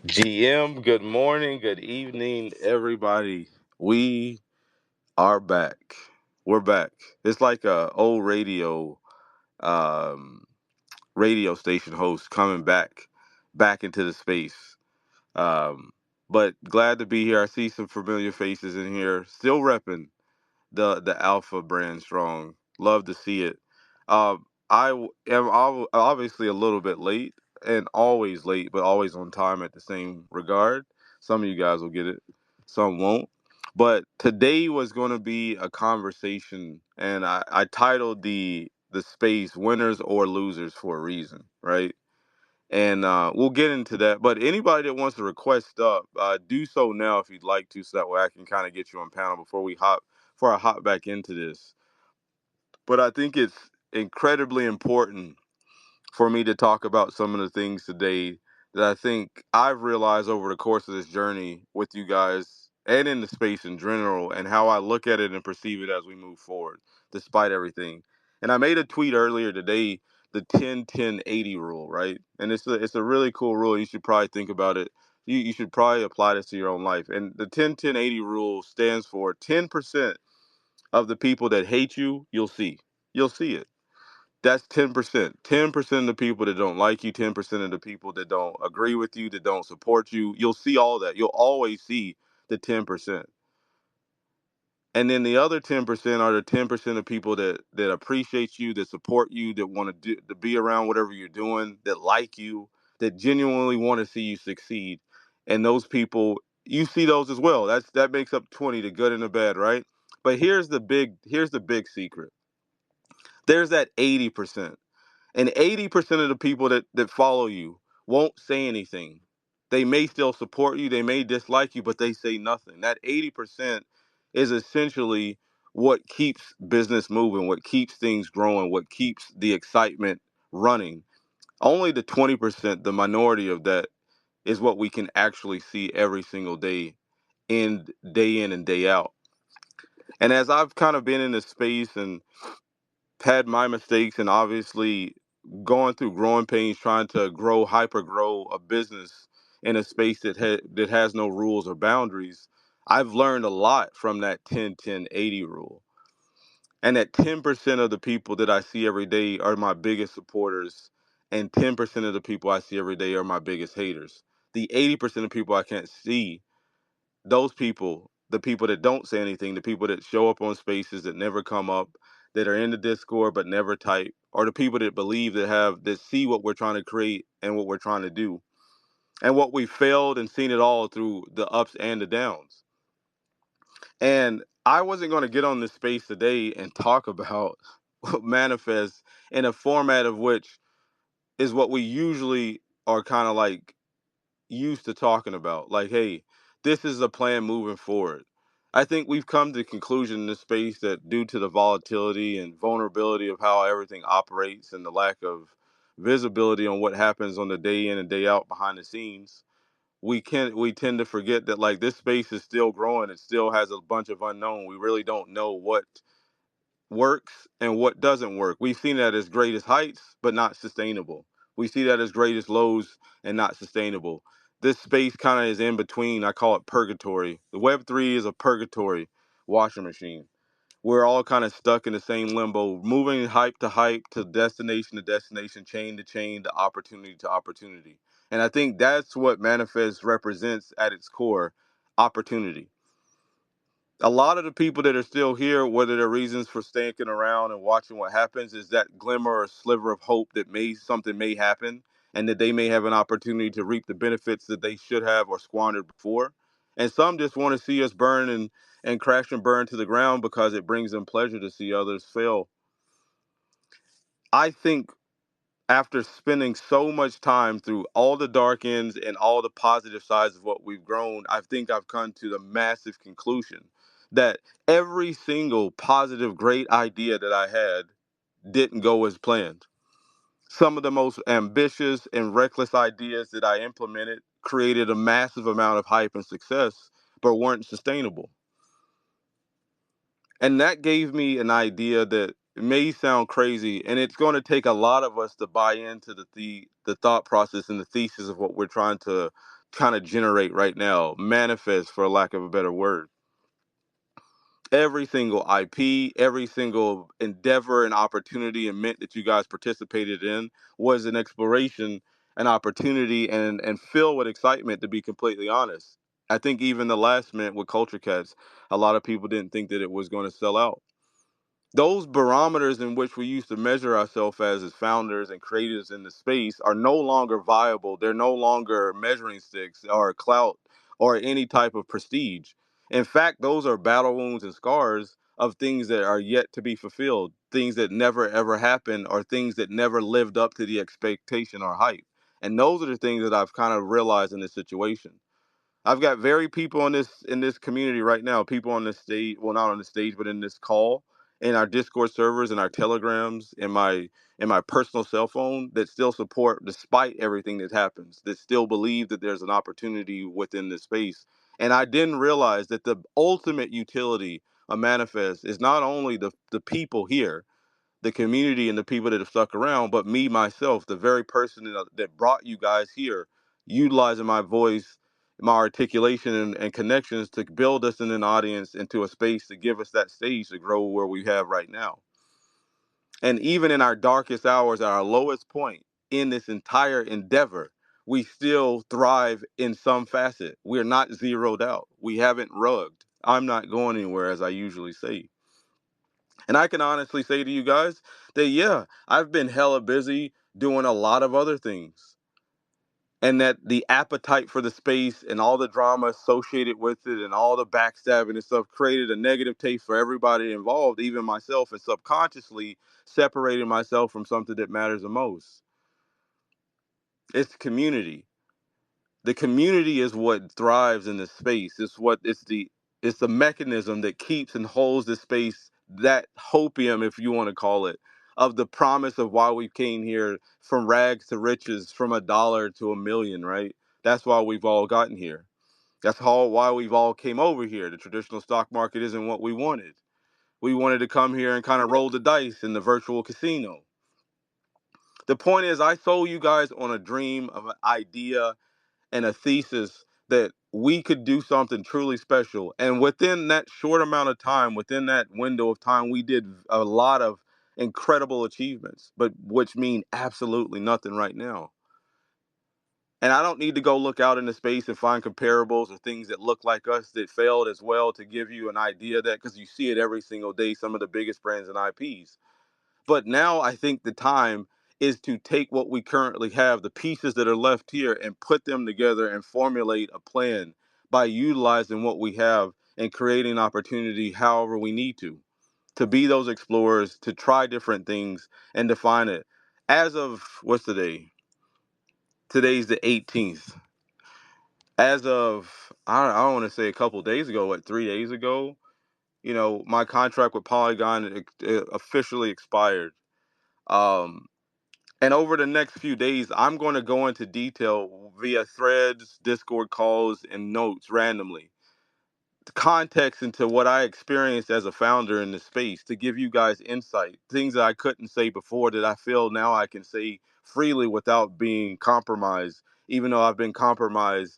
GM, good morning, good evening, everybody. We are back. We're back. It's like a old um, radio station host coming back into the space. Um, but glad to be here. I see some familiar faces in here. Still repping the Alpha brand strong. Love to see it. Am obviously a little bit late and always late, but always on time at the same regard. Some of you guys will get it, some won't. But today was going to be a conversation, and I titled the space "Winners or Losers" for a reason, right? And we'll get into that. But anybody that wants to request up, do so now if you'd like to, so that way I can kind of get you on panel before I hop back into this. But I think it's incredibly important for me to talk about some of the things today that I think I've realized over the course of this journey with you guys and in the space in general, and how I look at it and perceive it as we move forward, despite everything. And I made a tweet earlier today, the 10-10-80 rule, right? And it's a really cool rule. You should probably think about it. You should probably apply this to your own life. And the 10-10-80 rule stands for 10% of the people that hate you, you'll see. You'll see it. That's 10%. 10% of the people that don't like you, 10% of the people that don't agree with you, that don't support you, you'll see all that. You'll always see the 10%. And then the other 10% are the 10% of people that appreciate you, that support you, that want to be around whatever you're doing, that like you, that genuinely want to see you succeed. And those people, you see those as well. That makes up 20, the good and the bad, right? But here's the big secret. There's that 80%. And 80% of the people that follow you won't say anything. They may still support you, they may dislike you, but they say nothing. That 80% is essentially what keeps business moving, what keeps things growing, what keeps the excitement running. Only the 20%, the minority of that, is what we can actually see every single day in and day out. And as I've kind of been in this space and had my mistakes and obviously going through growing pains trying to hyper grow a business in a space that has no rules or boundaries. I've learned a lot from that 10-10-80 rule. And that 10% of the people that I see every day are my biggest supporters, and 10% of the people I see every day are my biggest haters. The 80% of people I can't see, those people, the people that don't say anything, the people that show up on spaces that never come up, that are in the Discord but never type, or the people that believe that see what we're trying to create and what we're trying to do, and what we failed and seen it all through the ups and the downs. And I wasn't going to get on this space today and talk about manifest in a format of which is what we usually are kind of like used to talking about. Like, hey, this is a plan moving forward. I think we've come to the conclusion in this space that due to the volatility and vulnerability of how everything operates and the lack of visibility on what happens on the day in and day out behind the scenes, we tend to forget that like this space is still growing. It still has a bunch of unknown. We really don't know what works and what doesn't work. We've seen that as greatest heights, but not sustainable. We see that as greatest lows and not sustainable. This space kind of is in between. I call it purgatory. The Web3 is a purgatory washing machine. We're all kind of stuck in the same limbo, moving hype to destination, chain to chain, to opportunity. And I think that's what Manifest represents at its core, opportunity. A lot of the people that are still here, whether their reasons for sticking around and watching what happens is that glimmer or sliver of hope that something may happen and that they may have an opportunity to reap the benefits that they should have or squandered before. And some just want to see us burn and crash and burn to the ground because it brings them pleasure to see others fail. I think after spending so much time through all the dark ends and all the positive sides of what we've grown, I think I've come to the massive conclusion that every single positive, great idea that I had didn't go as planned. Some of the most ambitious and reckless ideas that I implemented created a massive amount of hype and success, but weren't sustainable. And that gave me an idea that may sound crazy, and it's going to take a lot of us to buy into the thought process and the thesis of what we're trying kind of generate right now, manifest for lack of a better word. Every single IP, every single endeavor and opportunity and mint that you guys participated in was an exploration, an opportunity, and filled with excitement, to be completely honest. I think even the last mint with Culture Cats, a lot of people didn't think that it was going to sell out. Those barometers in which we used to measure ourselves as founders and creators in the space are no longer viable. They're no longer measuring sticks or clout or any type of prestige. In fact, those are battle wounds and scars of things that are yet to be fulfilled, things that never ever happened, or things that never lived up to the expectation or hype. And those are the things that I've kind of realized in this situation. I've got very people in this community right now, people on this stage, well, not on the stage, but in this call, in our Discord servers, in our Telegrams, in my personal cell phone, that still support despite everything that happens, that still believe that there's an opportunity within this space. And I didn't realize that the ultimate utility of Manifest is not only the people here, the community and the people that have stuck around, but me myself, the very person that brought you guys here, utilizing my voice, my articulation, and connections to build us in an audience into a space to give us that stage to grow where we have right now. And even in our darkest hours, at our lowest point in this entire endeavor, we still thrive in some facet. We're not zeroed out. We haven't rugged. I'm not going anywhere, as I usually say. And I can honestly say to you guys that, yeah, I've been hella busy doing a lot of other things. And that the appetite for the space and all the drama associated with it and all the backstabbing and stuff created a negative taste for everybody involved, even myself, and subconsciously separating myself from something that matters the most. It's community. The community is what thrives in this space. It's the mechanism that keeps and holds the space, that hopium, if you want to call it, of the promise of why we came here, from rags to riches, from $1 to $1 million, right? That's why we've all gotten here. That's why we've all came over here. The traditional stock market isn't what we wanted. We wanted to come here and kind of roll the dice in the virtual casino. The point is, I sold you guys on a dream of an idea and a thesis that we could do something truly special. And within that short amount of time, within that window of time, we did a lot of incredible achievements, but which mean absolutely nothing right now. And I don't need to go look out into space and find comparables or things that look like us that failed as well to give you an idea of that, because you see it every single day, some of the biggest brands and IPs. But now I think the time is to take what we currently have, the pieces that are left here, and put them together and formulate a plan by utilizing what we have and creating opportunity however we need to be those explorers, to try different things and define it. As of what's today? Today's the 18th. As of, I don't want to say a couple days ago, 3 days ago, my contract with Polygon officially expired. Um, And over the next few days, I'm going to go into detail via threads, Discord calls, and notes randomly. Context into what I experienced as a founder in the space, to give you guys insight, things that I couldn't say before that I feel now I can say freely without being compromised, even though I've been compromised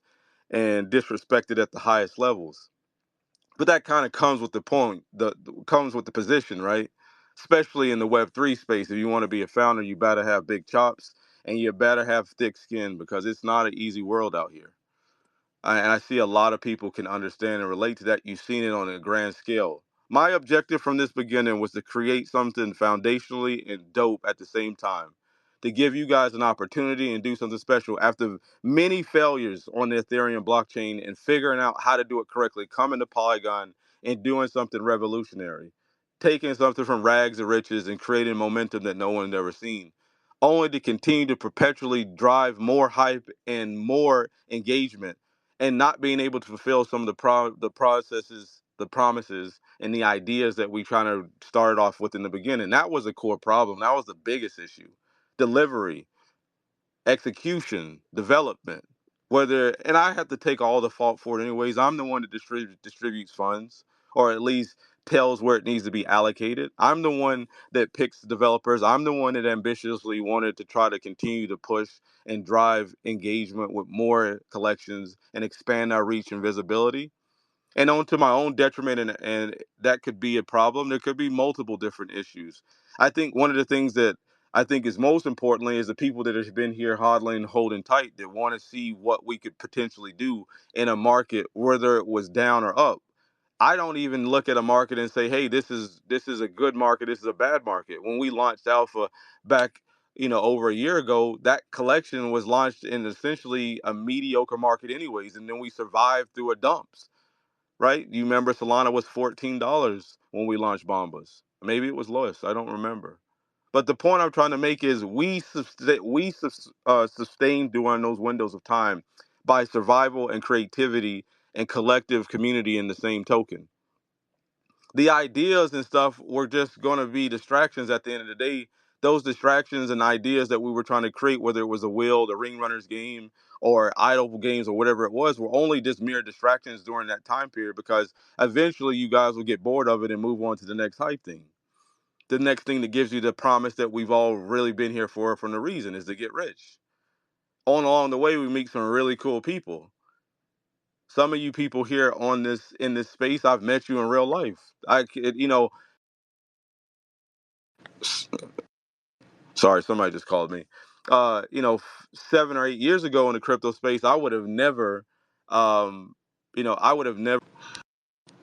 and disrespected at the highest levels. But that kind of comes with the point, comes with the position, right? Especially in the Web3 space, if you want to be a founder, you better have big chops and you better have thick skin, because it's not an easy world out here. And I see a lot of people can understand and relate to that. You've seen it on a grand scale. My objective from this beginning was to create something foundationally and dope at the same time, to give you guys an opportunity and do something special after many failures on the Ethereum blockchain and figuring out how to do it correctly, coming to Polygon and doing something revolutionary, taking something from rags to riches and creating momentum that no one had ever seen, only to continue to perpetually drive more hype and more engagement, and not being able to fulfill some of the processes, the promises, and the ideas that we trying to start off with in the beginning. That was a core problem. That was the biggest issue. Delivery, execution, development. And I have to take all the fault for it anyways. I'm the one that distributes funds, or at least tells where it needs to be allocated. I'm the one that picks developers. I'm the one that ambitiously wanted to try to continue to push and drive engagement with more collections and expand our reach and visibility. And on to my own detriment, and that could be a problem. There could be multiple different issues. I think one of the things that I think is most importantly is the people that have been here hodling, holding tight, that want to see what we could potentially do in a market, whether it was down or up. I don't even look at a market and say, "Hey, this is a good market. This is a bad market." When we launched Alpha back, over a year ago, that collection was launched in essentially a mediocre market, anyways, and then we survived through a dumps. Right? You remember Solana was $14 when we launched Bombas. Maybe it was less. I don't remember. But the point I'm trying to make is we sustained during those windows of time by survival and creativity and collective community in the same token. The ideas and stuff were just going to be distractions at the end of the day. Those distractions and ideas that we were trying to create, whether it was a wheel, the ring runners game, or idle games, or whatever it was, were only just mere distractions during that time period, because eventually you guys will get bored of it and move on to the next hype thing. The next thing that gives you the promise that we've all really been here for from the reason is to get rich. On along the way, we meet some really cool people. Some of you people here on this in this space, I've met you in real life. Sorry, somebody just called me. 7 or 8 years ago in the crypto space, I would have never, I would have never.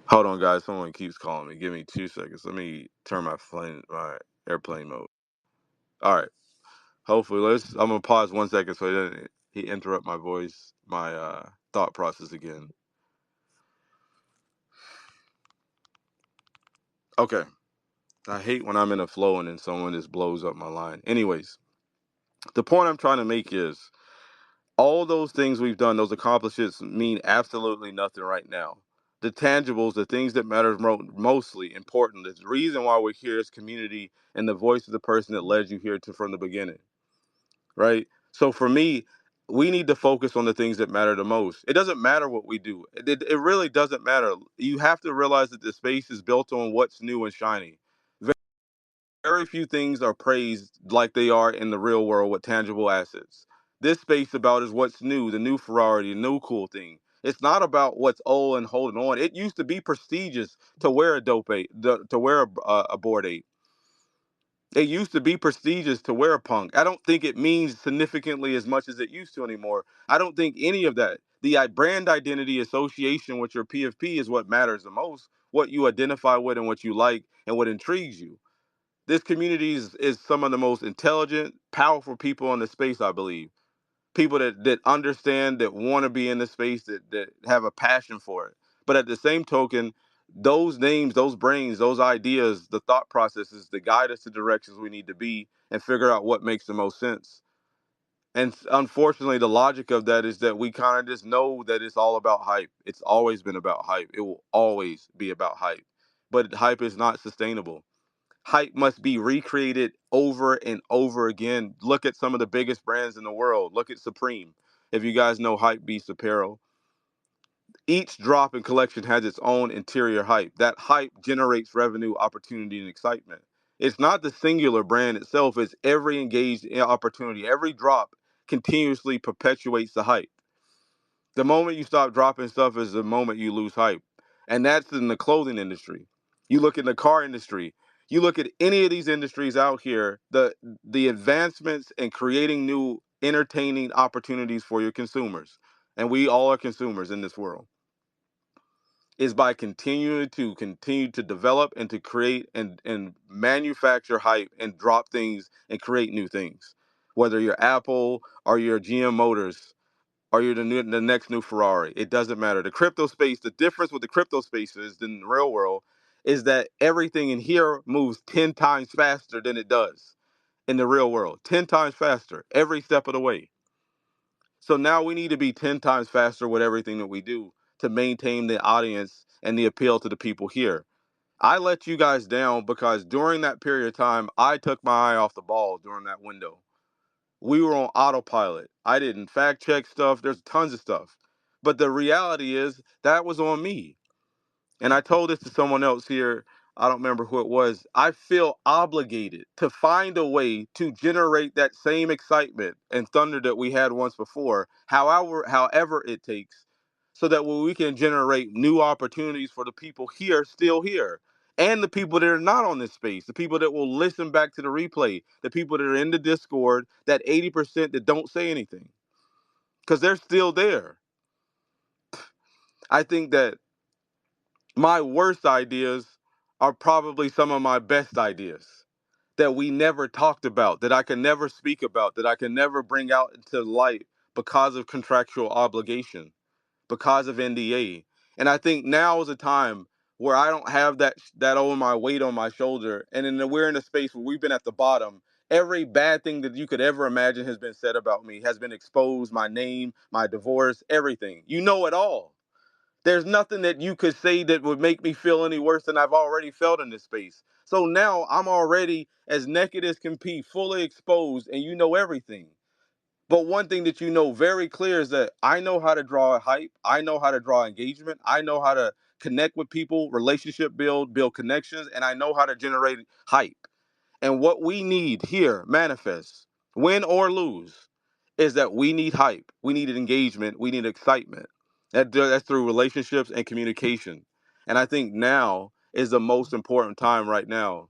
Hold on, guys. Someone keeps calling me. Give me 2 seconds. Let me turn my airplane mode. All right. Hopefully, I'm gonna pause 1 second so he interrupt my voice, my thought process again. Okay. I hate when I'm in a flow and then someone just blows up my line. Anyways, the point I'm trying to make is all those things we've done, those accomplishments mean absolutely nothing right now. The tangibles, the things that matter mostly important, the reason why we're here is community and the voice of the person that led you here to from the beginning, right? So for me, we need to focus on the things that matter the most. It doesn't matter what we do. It really doesn't matter. You have to realize that the space is built on what's new and shiny. Very few things are praised like they are in the real world with tangible assets. This space about is what's new, the new Ferrari, the new cool thing. It's not about what's old and holding on. It used to be prestigious to wear a dope eight, to wear a board eight. It used to be prestigious to wear a punk. I don't think it means significantly as much as it used to anymore. I don't think any of that. The brand identity association with your PFP is what matters the most. What you identify with and what you like and what intrigues you. This community is some of the most intelligent, powerful people in the space, I believe. People that understand, that want to be in the space, that have a passion for it. But at the same token, those names, those brains, those ideas, the thought processes that guide us to directions we need to be and figure out what makes the most sense. And unfortunately, the logic of that is that we kind of just know that it's all about hype. It's always been about hype. It will always be about hype. But hype is not sustainable. Hype must be recreated over and over again. Look at some of the biggest brands in the world. Look at Supreme. If you guys know Hype Beast Apparel, each drop and collection has its own interior hype. That hype generates revenue, opportunity, and excitement. It's not the singular brand itself, it's every engaged opportunity. Every drop continuously perpetuates the hype. The moment you stop dropping stuff is the moment you lose hype. And that's in the clothing industry. You look in the car industry. You look at any of these industries out here, the advancements in creating new entertaining opportunities for your consumers. And we all are consumers in this world, is by continue to develop and to create and manufacture hype and drop things and create new things. Whether you're Apple or you're GM Motors, or you're the next new Ferrari. It doesn't matter. The crypto space, the difference with the crypto space is than the real world is that everything in here moves 10 times faster than it does in the real world. 10 times faster every step of the way. So now we need to be 10 times faster with everything that we do to maintain the audience and the appeal to the people here. I let you guys down because during that period of time, I took my eye off the ball during that window. We were on autopilot. I didn't fact check stuff. There's tons of stuff. But the reality is that was on me. And I told this to someone else here. I don't remember who it was. I feel obligated to find a way to generate that same excitement and thunder that we had once before, however it takes, so that we can generate new opportunities for the people here, still here, and the people that are not on this space, the people that will listen back to the replay, the people that are in the Discord, that 80% that don't say anything, because they're still there. I think that my worst ideas are probably some of my best ideas that we never talked about, that I can never speak about, that I can never bring out into light because of contractual obligation, because of NDA. And I think now is a time where I don't have that over my weight on my shoulder. And we're in a space where we've been at the bottom. Every bad thing that you could ever imagine has been said about me, has been exposed, my name, my divorce, everything. You know it all. There's nothing that you could say that would make me feel any worse than I've already felt in this space. So now I'm already as naked as can be, fully exposed, and you know everything. But one thing that you know very clear is that I know how to draw a hype. I know how to draw engagement. I know how to connect with people, relationship build connections, and I know how to generate hype. And what we need here, manifest, win or lose, is that we need hype. We need engagement. We need excitement. That's through relationships and communication. And I think now is the most important time right now.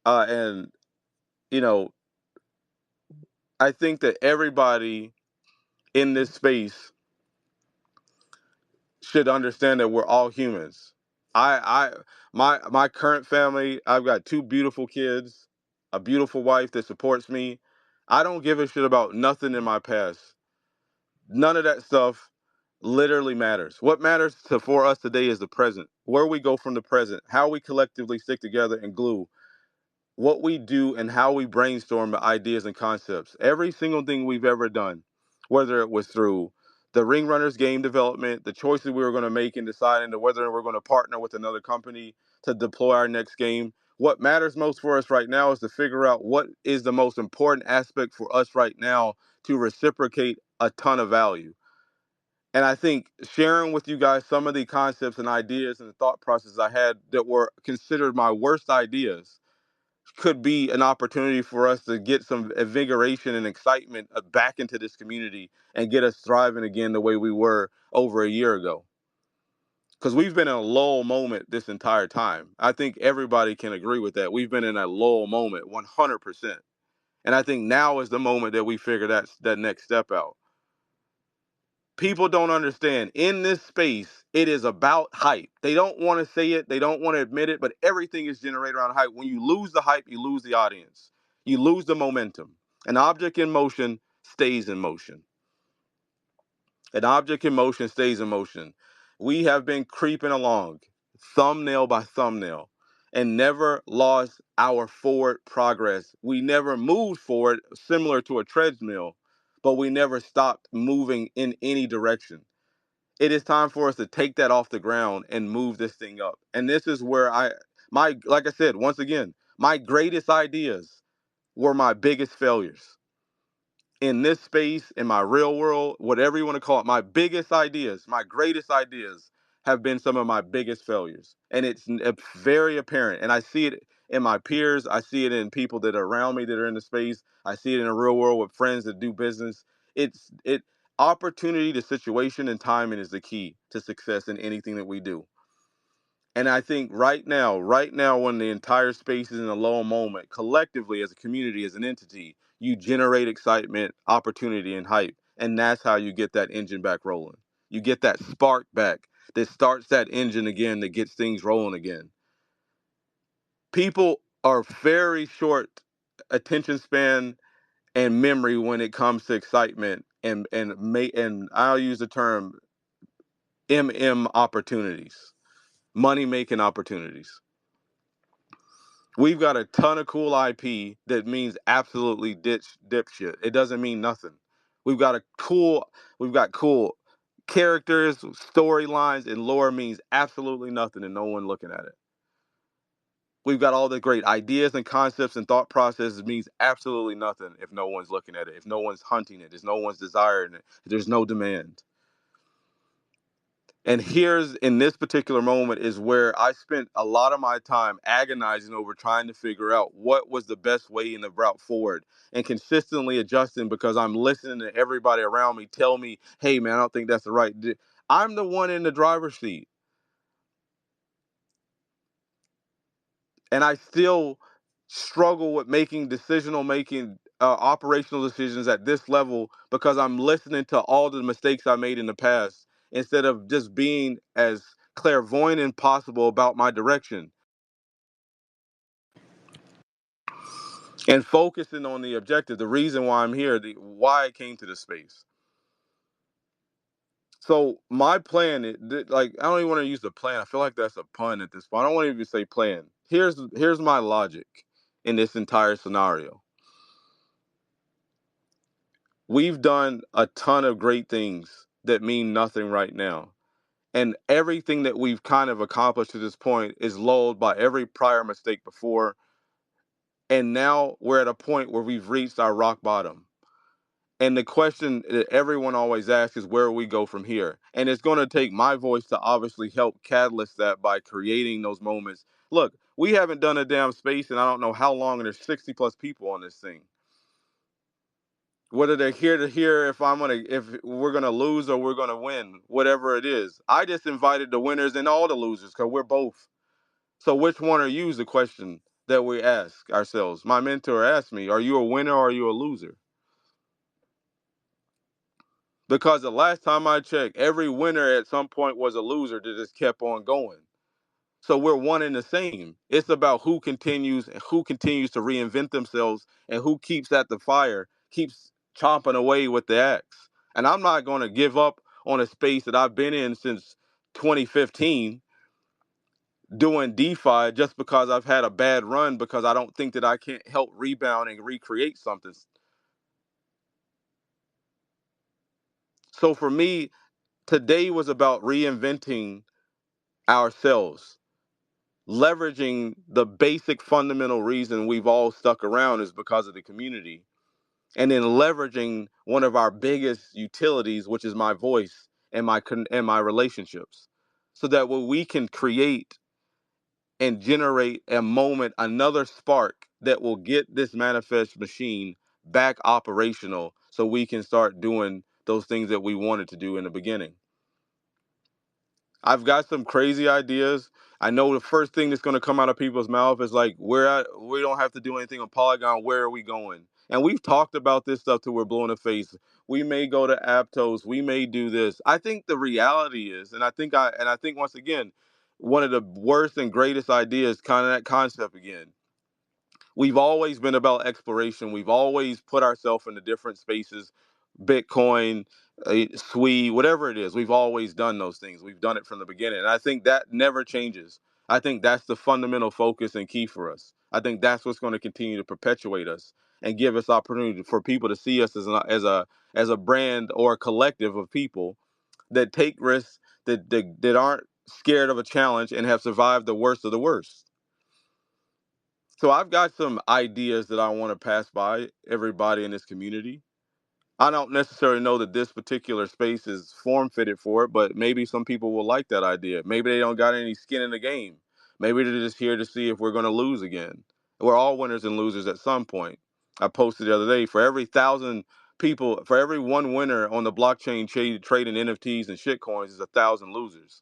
And, you know, I think that everybody in this space should understand that we're all humans. My current family, I've got two beautiful kids, a beautiful wife that supports me. I don't give a shit about nothing in my past. None of that stuff literally matters. What matters for us today is the present. Where we go from the present, how we collectively stick together and glue, what we do and how we brainstorm the ideas and concepts. Every single thing we've ever done, whether it was through the Ring Runners game development, the choices we were going to make in deciding to whether we're going to partner with another company to deploy our next game. What matters most for us right now is to figure out what is the most important aspect for us right now to reciprocate a ton of value. And I think sharing with you guys some of the concepts and ideas and the thought processes I had that were considered my worst ideas could be an opportunity for us to get some invigoration and excitement back into this community and get us thriving again the way we were over a year ago. Because we've been in a lull moment this entire time. I think everybody can agree with that. We've been in a lull moment 100%. And I think now is the moment that we figure that next step out. People don't understand. In this space, it is about hype. They don't want to say it, they don't want to admit it, but everything is generated around hype. When you lose the hype, you lose the audience, you lose the momentum. An object in motion stays in motion. An object in motion stays in motion. We have been creeping along, thumbnail by thumbnail, and never lost our forward progress. We never moved forward, similar to a treadmill, but we never stopped moving in any direction. It is time for us to take that off the ground and move this thing up. And this is where like I said, once again, my greatest ideas were my biggest failures in this space, in my real world, whatever you want to call it. My biggest ideas, my greatest ideas have been some of my biggest failures. And it's very apparent. And I see it in my peers. I see it in people that are around me that are in the space. I see it in the real world with friends that do business. It opportunity to situation and timing is the key to success in anything that we do. And I think right now, when the entire space is in a low moment, collectively as a community, as an entity, you generate excitement, opportunity, and hype. And that's how you get that engine back rolling. You get that spark back that starts that engine again, that gets things rolling again. People are very short attention span and memory when it comes to excitement and I'll use the term opportunities, money making opportunities. We've got a ton of cool IP that means absolutely dipshit. It doesn't mean nothing. We've got a cool, we've got cool characters, storylines, and lore means absolutely nothing and no one looking at it. We've got all the great ideas and concepts and thought processes means absolutely nothing if no one's looking at it, if no one's hunting it, if no one's desiring it, if there's no demand. And here's in this particular moment is where I spent a lot of my time agonizing over trying to figure out what was the best way in the route forward and consistently adjusting because I'm listening to everybody around me tell me, hey, man, I don't think that's the right. I'm the one in the driver's seat. And I still struggle with making operational decisions at this level because I'm listening to all the mistakes I made in the past instead of just being as clairvoyant as possible about my direction and focusing on the objective, the reason why I'm here, the why I came to this space. So my plan, like I don't even want to use the plan. I feel like that's a pun at this point. I don't want to even say plan. Here's my logic in this entire scenario. We've done a ton of great things that mean nothing right now. And everything that we've kind of accomplished to this point is lulled by every prior mistake before. And now we're at a point where we've reached our rock bottom. And the question that everyone always asks is where we go from here. And it's going to take my voice to obviously help catalyst that by creating those moments. Look, we haven't done a damn space and I don't know how long, and there's 60 plus people on this thing. Whether they're here to hear if we're gonna lose or we're gonna win, whatever it is. I just invited the winners and all the losers because we're both. So which one are you is the question that we ask ourselves. My mentor asked me, are you a winner or are you a loser? Because the last time I checked, every winner at some point was a loser that just kept on going. So we're one and the same. It's about who continues to reinvent themselves and who keeps at the fire, keeps chomping away with the axe. And I'm not going to give up on a space that I've been in since 2015 doing DeFi just because I've had a bad run because I don't think that I can't help rebound and recreate something. So for me, today was about reinventing ourselves, leveraging the basic fundamental reason we've all stuck around is because of the community, and then leveraging one of our biggest utilities, which is my voice and my relationships, so that what we can create and generate a moment, another spark that will get this manifest machine back operational, so we can start doing those things that we wanted to do in the beginning. I've got some crazy ideas. I know the first thing that's going to come out of people's mouth is like, we don't have to do anything on Polygon. Where are we going? And we've talked about this stuff till we're blue in the face. We may go to Aptos. We may do this. I think the reality is, and I think once again, one of the worst and greatest ideas, kind of that concept again. We've always been about exploration. We've always put ourselves into different spaces, Bitcoin, SWE, whatever it is. We've always done those things. We've done it from the beginning. And I think that never changes. I think that's the fundamental focus and key for us. I think that's what's going to continue to perpetuate us and give us opportunity for people to see us as a brand or a collective of people that take risks, that aren't scared of a challenge and have survived the worst of the worst. So I've got some ideas that I want to pass by everybody in this community. I don't necessarily know that this particular space is form fitted for it, but maybe some people will like that idea. Maybe they don't got any skin in the game. Maybe they're just here to see if we're going to lose again. We're all winners and losers at some point. I posted the other day, for every 1,000 people, for every one winner on the blockchain trading NFTs and shitcoins is 1,000 losers.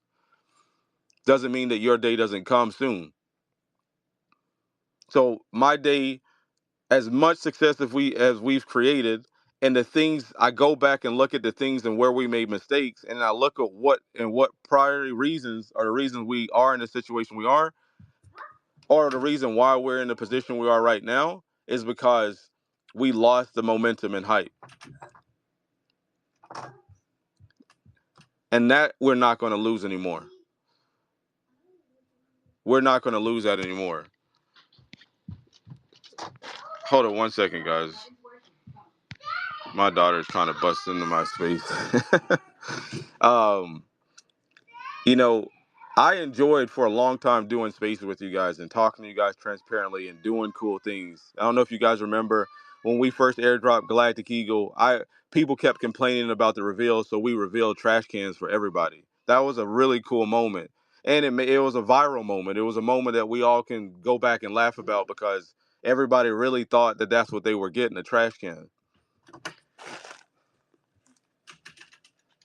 Doesn't mean that your day doesn't come soon. So my day, as much success as we've created, and the things, I go back and look at the things and where we made mistakes, and I look at what priority reasons are the reasons we are in the situation we are, or the reason why we're in the position we are right now is because we lost the momentum and hype, and that we're not going to lose anymore. We're not going to lose that anymore. Hold on one second, guys. My daughter's trying to bust into my space. um You know, I enjoyed for a long time doing spaces with you guys and talking to you guys transparently and doing cool things. I don't know if you guys remember when we first airdropped Galactic Eagle. People kept complaining about the reveal, so we revealed trash cans for everybody. That was a really cool moment. And it was a viral moment. It was a moment that we all can go back and laugh about because everybody really thought that that's what they were getting, a trash can.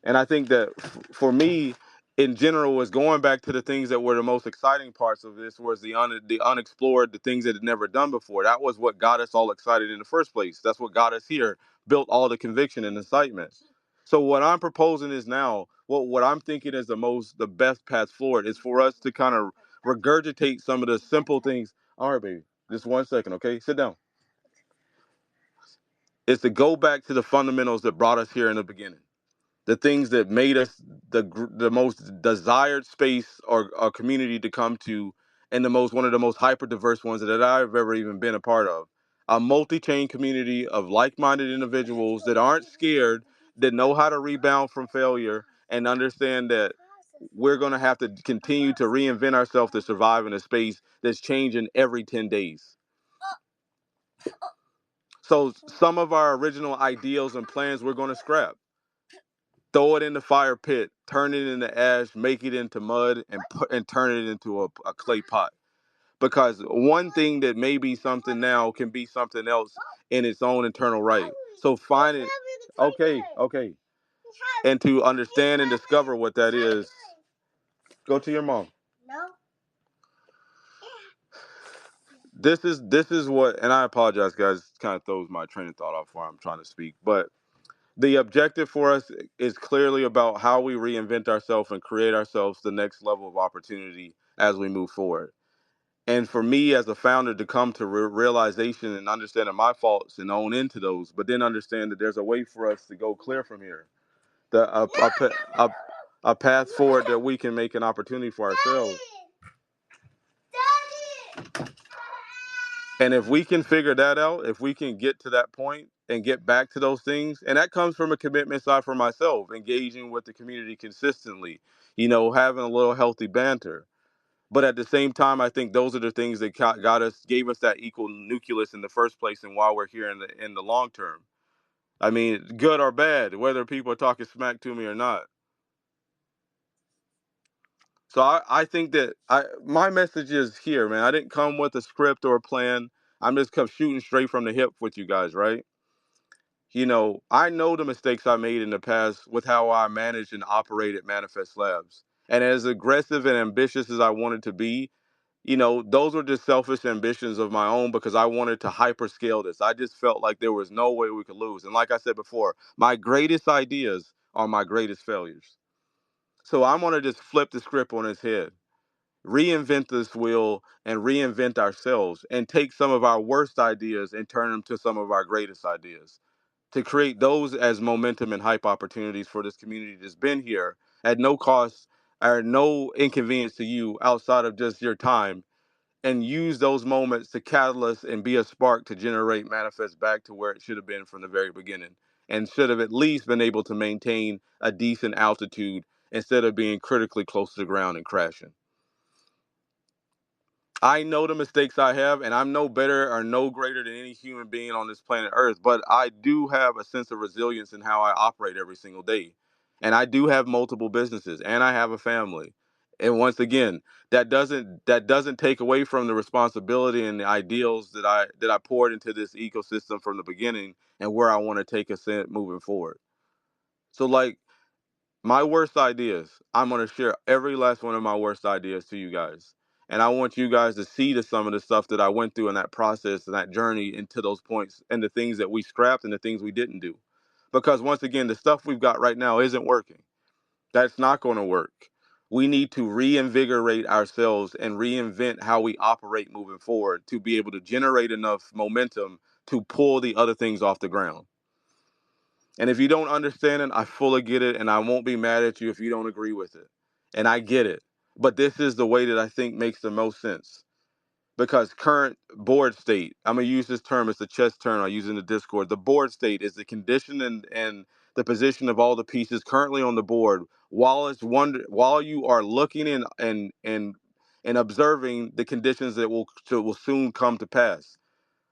And I think that for me, in general, was going back to the things that were the most exciting parts of this was the unexplored, the things that had never done before. That was what got us all excited in the first place. That's what got us here, built all the conviction and excitement. So what I'm proposing is now, what I'm thinking is the best path forward is for us to kind of regurgitate some of the simple things. All right, baby, just 1 second, okay? Sit down. Is to go back to the fundamentals that brought us here in the beginning, the things that made us the most desired space or community to come to, and the most one of the most hyper diverse ones that I've ever even been a part of. A multi-chain community of like-minded individuals that aren't scared, that know how to rebound from failure, and understand that we're going to have to continue to reinvent ourselves to survive in a space that's changing every 10 days. So some of our original ideals and plans we're going to scrap, throw it in the fire pit, turn it into ash, make it into mud, and turn it into a clay pot. Because one thing that may be something now can be something else in its own internal right. So find it. Okay, okay. And to understand and discover what that is, go to your mom. This is what, and I apologize, guys. It kind of throws my train of thought off while I'm trying to speak, but the objective for us is clearly about how we reinvent ourselves and create ourselves the next level of opportunity as we move forward. And for me as a founder to come to realization and understanding my faults and own into those, but then understand that there's a way for us to go clear from here, a path forward that we can make an opportunity for ourselves. And if we can figure that out, if we can get to that point and get back to those things, and that comes from a commitment side for myself, engaging with the community consistently, having a little healthy banter. But at the same time, I think those are the things that gave us that equal nucleus in the first place, and why we're here in the long term. I mean, good or bad, whether people are talking smack to me or not. So I think that my message is here, man. I didn't come with a script or a plan. I'm just come shooting straight from the hip with you guys, right? I know the mistakes I made in the past with how I managed and operated Manifest Labs. And as aggressive and ambitious as I wanted to be, those were just selfish ambitions of my own because I wanted to hyperscale this. I just felt like there was no way we could lose. And like I said before, my greatest ideas are my greatest failures. So I'm going to just flip the script on its head, reinvent this wheel and reinvent ourselves and take some of our worst ideas and turn them to some of our greatest ideas to create those as momentum and hype opportunities for this community that's been here at no cost or no inconvenience to you outside of just your time, and use those moments to catalyst and be a spark to generate manifest back to where it should have been from the very beginning, and should have at least been able to maintain a decent altitude instead of being critically close to the ground and crashing. I know the mistakes I have, and I'm no better or no greater than any human being on this planet Earth, but I do have a sense of resilience in how I operate every single day. And I do have multiple businesses, and I have a family. And once again, that doesn't take away from the responsibility and the ideals that I poured into this ecosystem from the beginning, and where I want to take us in moving forward. So like, my worst ideas, I'm going to share every last one of my worst ideas to you guys. And I want you guys to see some of the stuff that I went through in that process and that journey into those points, and the things that we scrapped and the things we didn't do. Because once again, the stuff we've got right now isn't working. That's not going to work. We need to reinvigorate ourselves and reinvent how we operate moving forward to be able to generate enough momentum to pull the other things off the ground. And if you don't understand it, I fully get it, and I won't be mad at you if you don't agree with it. And I get it. But this is the way that I think makes the most sense. Because current board state, I'm going to use this term, it's a chess term I use in the Discord. The board state is the condition and the position of all the pieces currently on the board, while you are looking and observing the conditions that will soon come to pass.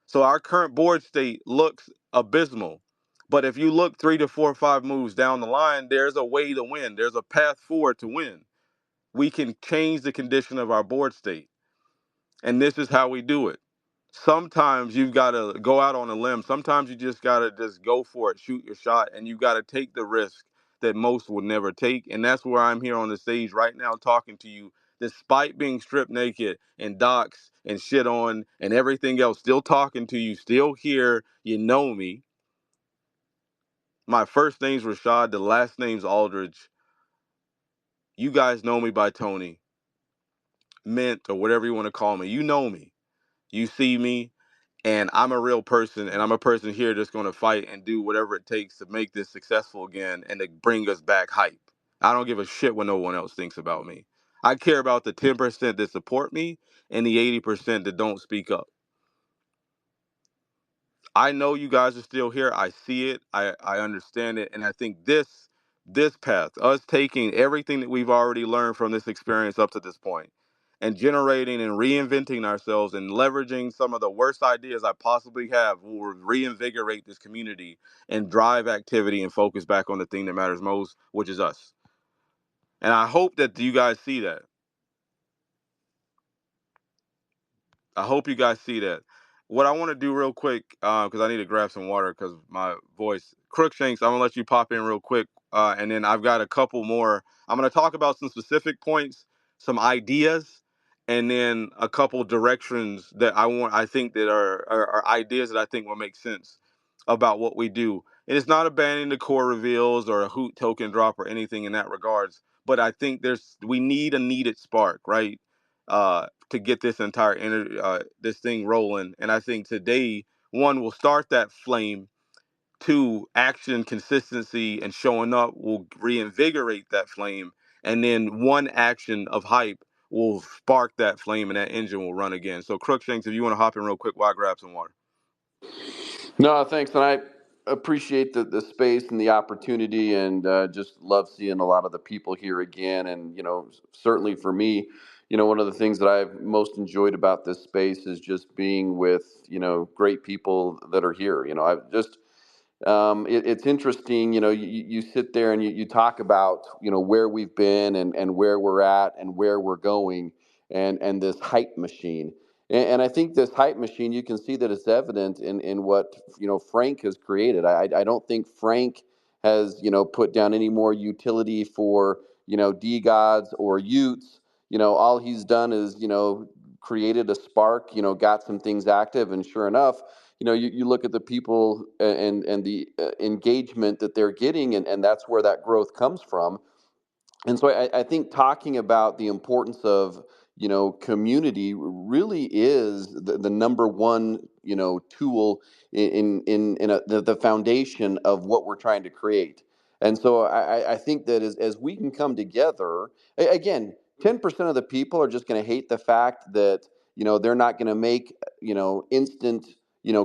So our current board state looks abysmal, But if you look 3 to 4 or 5 moves down the line, there's a way to win. There's a path forward to win. We can change the condition of our board state. And this is how we do it. Sometimes you've got to go out on a limb. Sometimes you just got to just go for it, shoot your shot, and you got to take the risk that most would never take. And that's where I'm here on the stage right now talking to you, despite being stripped naked and doxxed and shit on and everything else, still talking to you, still here. You know me. My first name's Rashad, the last name's Aldridge. You guys know me by Tony, Mint, or whatever you want to call me. You know me. You see me, and I'm a real person, and I'm a person here that's going to fight and do whatever it takes to make this successful again and to bring us back hype. I don't give a shit what no one else thinks about me. I care about the 10% that support me and the 80% that don't speak up. I know you guys are still here. I see it. I understand it. And I think this path, us taking everything that we've already learned from this experience up to this point and generating and reinventing ourselves and leveraging some of the worst ideas I possibly have will reinvigorate this community and drive activity and focus back on the thing that matters most, which is us. And I hope that you guys see that. I hope you guys see that. What I want to do real quick, because I need to grab some water because my voice. Crookshanks, I'm gonna let you pop in real quick, and then I've got a couple more. I'm gonna talk about some specific points, some ideas, and then a couple directions that I want. I think that are ideas that I think will make sense about what we do. And it's not abandoning the core reveals or a hoot token drop or anything in that regards. But I think we need a needed spark, right? To get this entire this thing rolling. And I think today, one will start that flame. Two, action, consistency, and showing up will reinvigorate that flame. And then one action of hype will spark that flame, and that engine will run again. So, Crookshanks, if you want to hop in real quick while I grab some water. No, thanks, and I appreciate the space and the opportunity, and just love seeing a lot of the people here again. And certainly for me, one of the things that I've most enjoyed about this space is just being with great people that are here. I've just it's interesting, you sit there and you talk about, where we've been and where we're at and where we're going and this hype machine. And I think this hype machine, you can see that it's evident in what, Frank has created. I don't think Frank has, put down any more utility for, D gods or Utes. All he's done is, created a spark, got some things active. And sure enough, you look at the people and the engagement that they're getting, and that's where that growth comes from. And so I think talking about the importance of community really is the number one tool the foundation of what we're trying to create. And so I think that as we can come together again, 10% of the people are just going to hate the fact that they're not going to make instant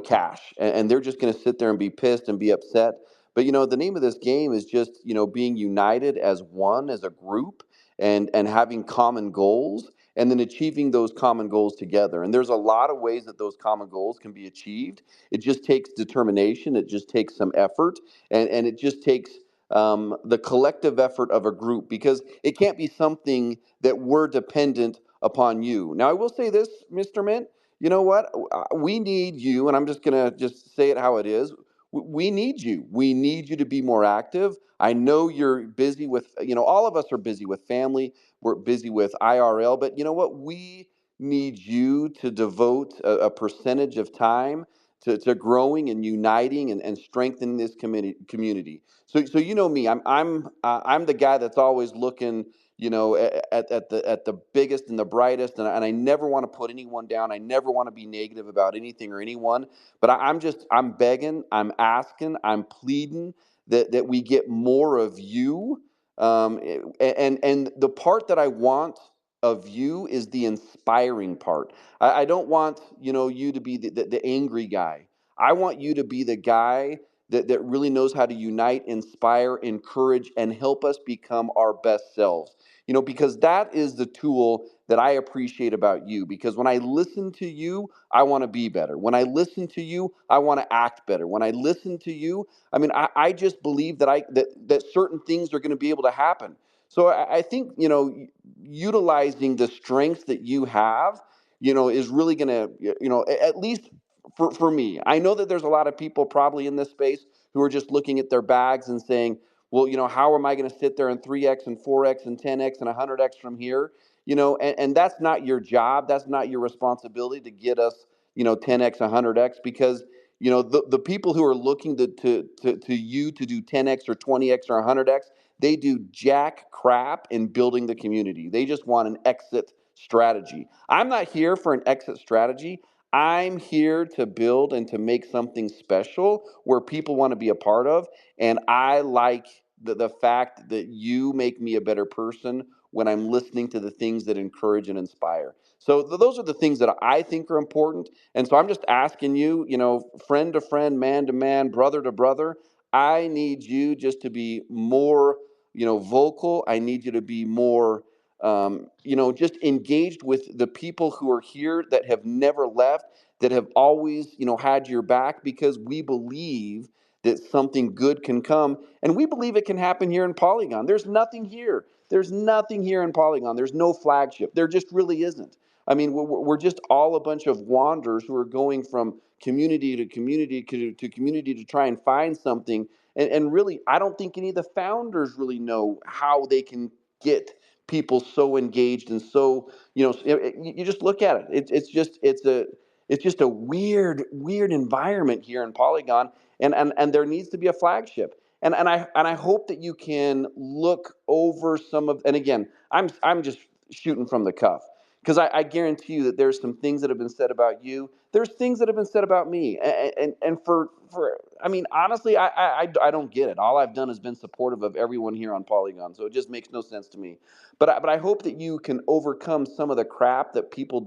cash, and they're just going to sit there and be pissed and be upset. But the name of this game is just being united as one, as a group, and having common goals, and then achieving those common goals together. And there's a lot of ways that those common goals can be achieved. It just takes determination. It just takes some effort, and it just takes the collective effort of a group, because it can't be something that we're dependent upon you. Now, I will say this, Mr. Mint. You know what? We need you, and I'm just gonna just say it how it is. We need you. We need you to be more active. I know you're busy with, all of us are busy with family. We're busy with IRL, but you know what? We need you to devote a percentage of time to growing and uniting and strengthening this community. So me, I'm the guy that's always looking, at the biggest and the brightest, and I never want to put anyone down. I never want to be negative about anything or anyone. But I'm begging, I'm asking, I'm pleading that we get more of you. And the part that I want of you is the inspiring part. I don't want you to be the angry guy. I want you to be the guy that really knows how to unite, inspire, encourage, and help us become our best selves. Because that is the tool that I appreciate about you. Because when I listen to you, I want to be better. When I listen to you, I want to act better. When I listen to you, I mean, I just believe that certain things are going to be able to happen. So I think, utilizing the strengths that you have, is really going to, at least for me. I know that there's a lot of people probably in this space who are just looking at their bags and saying, well, how am I going to sit there and 3x and 4x and 10x and 100x from here? And that's not your job. That's not your responsibility to get us, 10x, 100x, because, the people who are looking to you to do 10x or 20x or 100x, they do jack crap in building the community. They just want an exit strategy. I'm not here for an exit strategy. I'm here to build and to make something special where people want to be a part of. And I like the fact that you make me a better person when I'm listening to the things that encourage and inspire. So those are the things that I think are important. And so I'm just asking you, friend to friend, man to man, brother to brother, I need you just to be more, vocal. I need you to be more, just engaged with the people who are here that have never left, that have always, had your back, because we believe that something good can come, and we believe it can happen here in Polygon. There's nothing here. There's nothing here in Polygon. There's no flagship. There just really isn't. I mean, we're just all a bunch of wanderers who are going from community to community to community to try and find something. And really, I don't think any of the founders really know how they can get people so engaged and so, you just look at it. It's just a weird environment here in Polygon, and there needs to be a flagship. And I hope that you can look over some of. And again, I'm just shooting from the cuff, because I guarantee you that there's some things that have been said about you. There's things that have been said about me, and for I mean, honestly, I don't get it. All I've done has been supportive of everyone here on Polygon, so it just makes no sense to me. But I hope that you can overcome some of the crap that people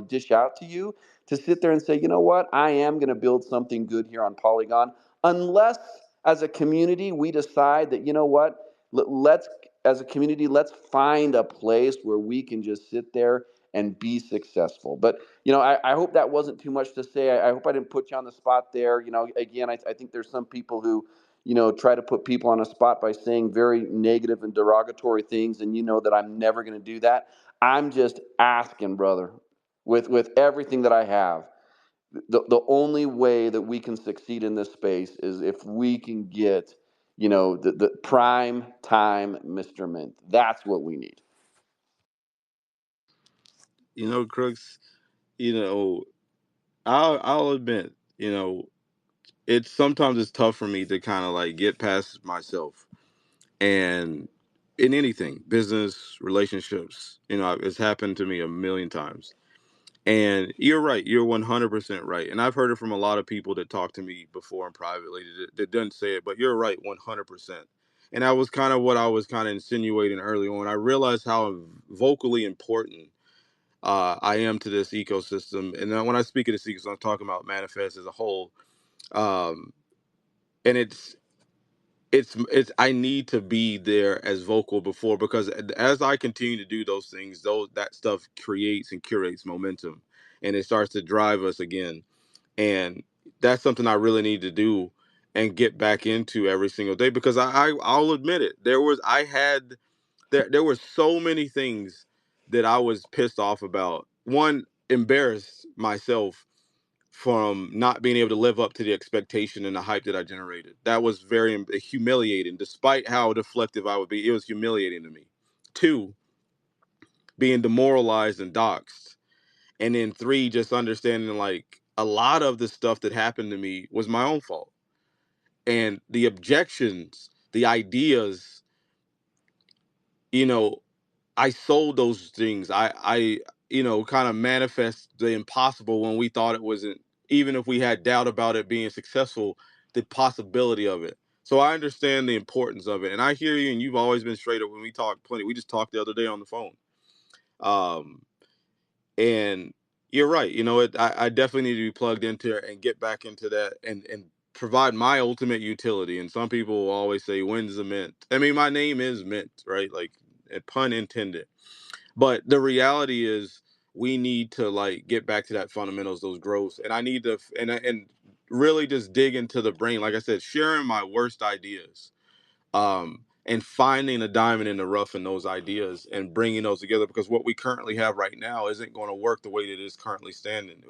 dish out to you, to sit there and say, you know what, I am going to build something good here on Polygon, unless as a community we decide that, you know what, let's as a community, let's find a place where we can just sit there and be successful. But I hope that wasn't too much to say. I hope I didn't put you on the spot there. Again, I think there's some people who try to put people on a spot by saying very negative and derogatory things, and you know that I'm never going to do that. I'm just asking, brother, with everything that I have. The only way that we can succeed in this space is if we can get, the prime time Mr. Mint. That's what we need. Crooks, you know, I'll admit, it's sometimes it's tough for me to kind of like get past myself, and in anything, business, relationships, it's happened to me a million times. And you're right, you're 100% right. And I've heard it from a lot of people that talk to me before and privately that doesn't say it, but you're right 100%. And that was kind of what I was kind of insinuating early on. I realized how vocally important I am to this ecosystem. And then when I speak of this ecosystem, I'm talking about Manifest as a whole. Um, and it's I need to be there as vocal before, because as I continue to do those things, that stuff creates and curates momentum, and it starts to drive us again. And that's something I really need to do and get back into every single day, because I'll admit it. There were so many things that I was pissed off about. One, embarrassed myself from not being able to live up to the expectation and the hype that I generated. That was very humiliating. Despite how deflective I would be, it was humiliating to me. Two, being demoralized and doxxed. And then three, just understanding like a lot of the stuff that happened to me was my own fault. And the objections, the ideas, you know, I sold those things. I kind of manifest the impossible when we thought it wasn't, even if we had doubt about it being successful, the possibility of it. So I understand the importance of it. And I hear you, and you've always been straight up when we talk plenty. We just talked the other day on the phone. Um, and you're right. I definitely need to be plugged into it and get back into that, and provide my ultimate utility. And some people will always say, "When's the mint?" I mean, my name is Mint, right? Like, pun intended. But the reality is, we need to like get back to that fundamentals, those growths, and I need to and really just dig into the brain. Like I said, sharing my worst ideas, and finding a diamond in the rough in those ideas and bringing those together, because what we currently have right now isn't going to work the way that it is currently standing.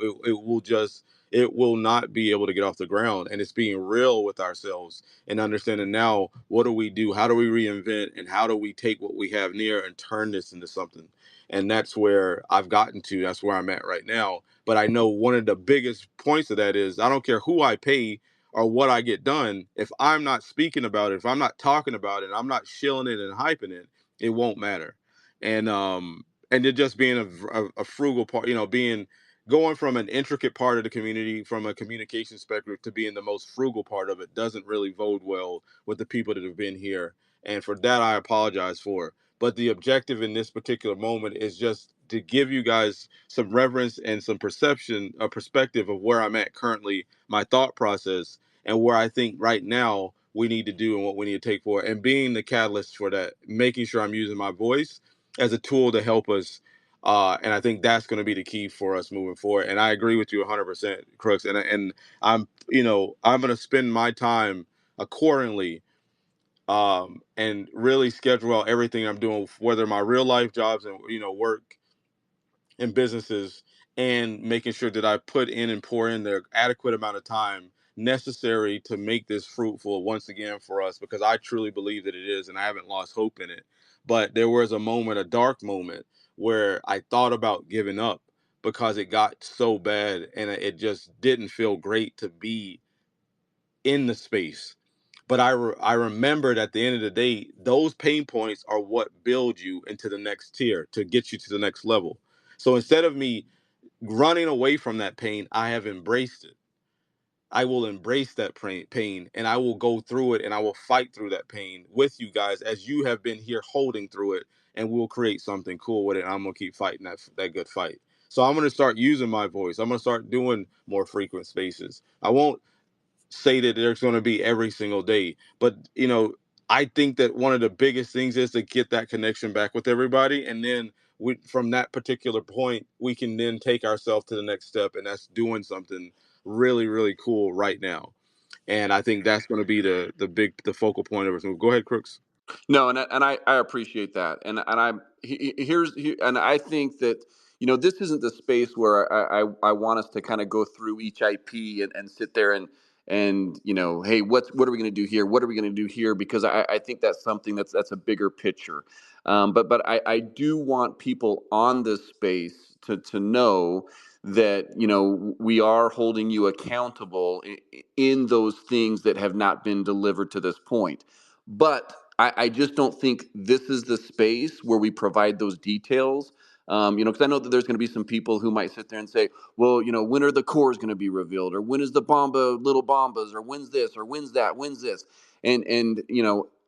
It will not be able to get off the ground, and it's being real with ourselves and understanding now, what do we do, how do we reinvent, and how do we take what we have near and turn this into something. And that's where I've gotten to, that's where I'm at right now. But I know one of the biggest points of that is, I don't care who I pay or what I get done, if I'm not speaking about it, if I'm not talking about it, I'm not shilling it and hyping it, it won't matter. And it just being a frugal part, being going from an intricate part of the community, from a communication spectrum, to being the most frugal part of it doesn't really bode well with the people that have been here. And for that, I apologize for. But the objective in this particular moment is just to give you guys some reverence and some perception, a perspective of where I'm at currently, my thought process, and where I think right now we need to do and what we need to take forward, and being the catalyst for that, making sure I'm using my voice as a tool to help us. And I think that's going to be the key for us moving forward. And I agree with you 100%, Crooks. And I'm going to spend my time accordingly, and really schedule out everything I'm doing, whether my real life jobs and work and businesses, and making sure that I put in and pour in the adequate amount of time necessary to make this fruitful once again for us, because I truly believe that it is, and I haven't lost hope in it. But there was a moment, a dark moment, where I thought about giving up because it got so bad and it just didn't feel great to be in the space. But I remembered at the end of the day, those pain points are what build you into the next tier to get you to the next level. So instead of me running away from that pain, I have embraced it. I will embrace that pain, and I will go through it, and I will fight through that pain with you guys as you have been here holding through it, and we'll create something cool with it. And I'm going to keep fighting that good fight. So I'm going to start using my voice. I'm going to start doing more frequent spaces. I won't say that there's going to be every single day, but I think that one of the biggest things is to get that connection back with everybody, and then from that particular point, we can then take ourselves to the next step, and that's doing something really, really cool right now. And I think that's going to be the focal point of it. So go ahead, Crooks. No, and I appreciate that, and and I think that this isn't the space where I want us to kind of go through each IP and sit there and hey, what are we going to do here? What are we going to do here? Because I think that's something that's a bigger picture. But I do want people on this space to know that we are holding you accountable in those things that have not been delivered to this point. But I just don't think this is the space where we provide those details. Because I know that there's going to be some people who might sit there and say, well, when are the cores going to be revealed, or when is the Bomba little Bombas, or when's this, or when's that, when's this, and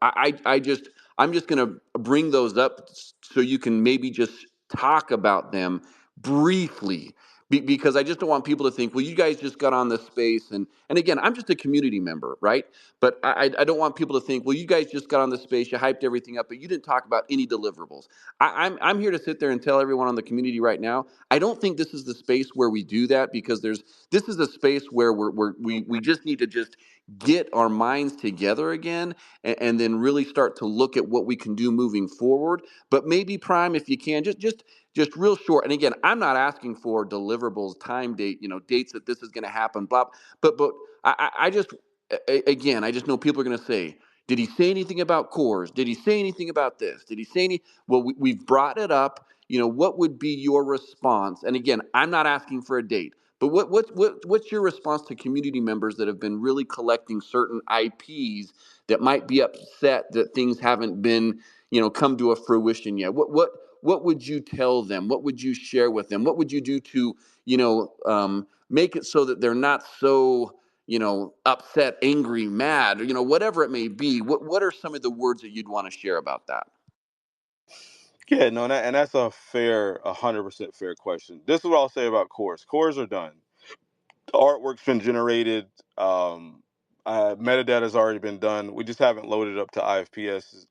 I'm just going to bring those up so you can maybe just talk about them briefly. Because I just don't want people to think, well, you guys just got on this space, and again, I'm just a community member, right? But I don't want people to think, well, you guys just got on the space, you hyped everything up, but you didn't talk about any deliverables. I'm here to sit there and tell everyone on the community right now, I don't think this is the space where we do that, because this is a space where we just need to just get our minds together again, and then really start to look at what we can do moving forward. But maybe, Prime, if you can, just real short. And again, I'm not asking for deliverables, time date, dates that this is going to happen, blah. But I just again, I just know people are going to say, did he say anything about cores? Did he say anything about this? Did he say any? Well, we've brought it up. What would be your response? And again, I'm not asking for a date, but what's your response to community members that have been really collecting certain IPs that might be upset that things haven't been, come to a fruition yet? What would you tell them? What would you share with them? What would you do to, make it so that they're not so, upset, angry, mad, or, whatever it may be? What are some of the words that you'd want to share about that? Yeah, no, and that's a fair, 100% fair question. This is what I'll say about cores. Cores are done. The artwork's been generated. Metadata has already been done. We just haven't loaded up to IFPS.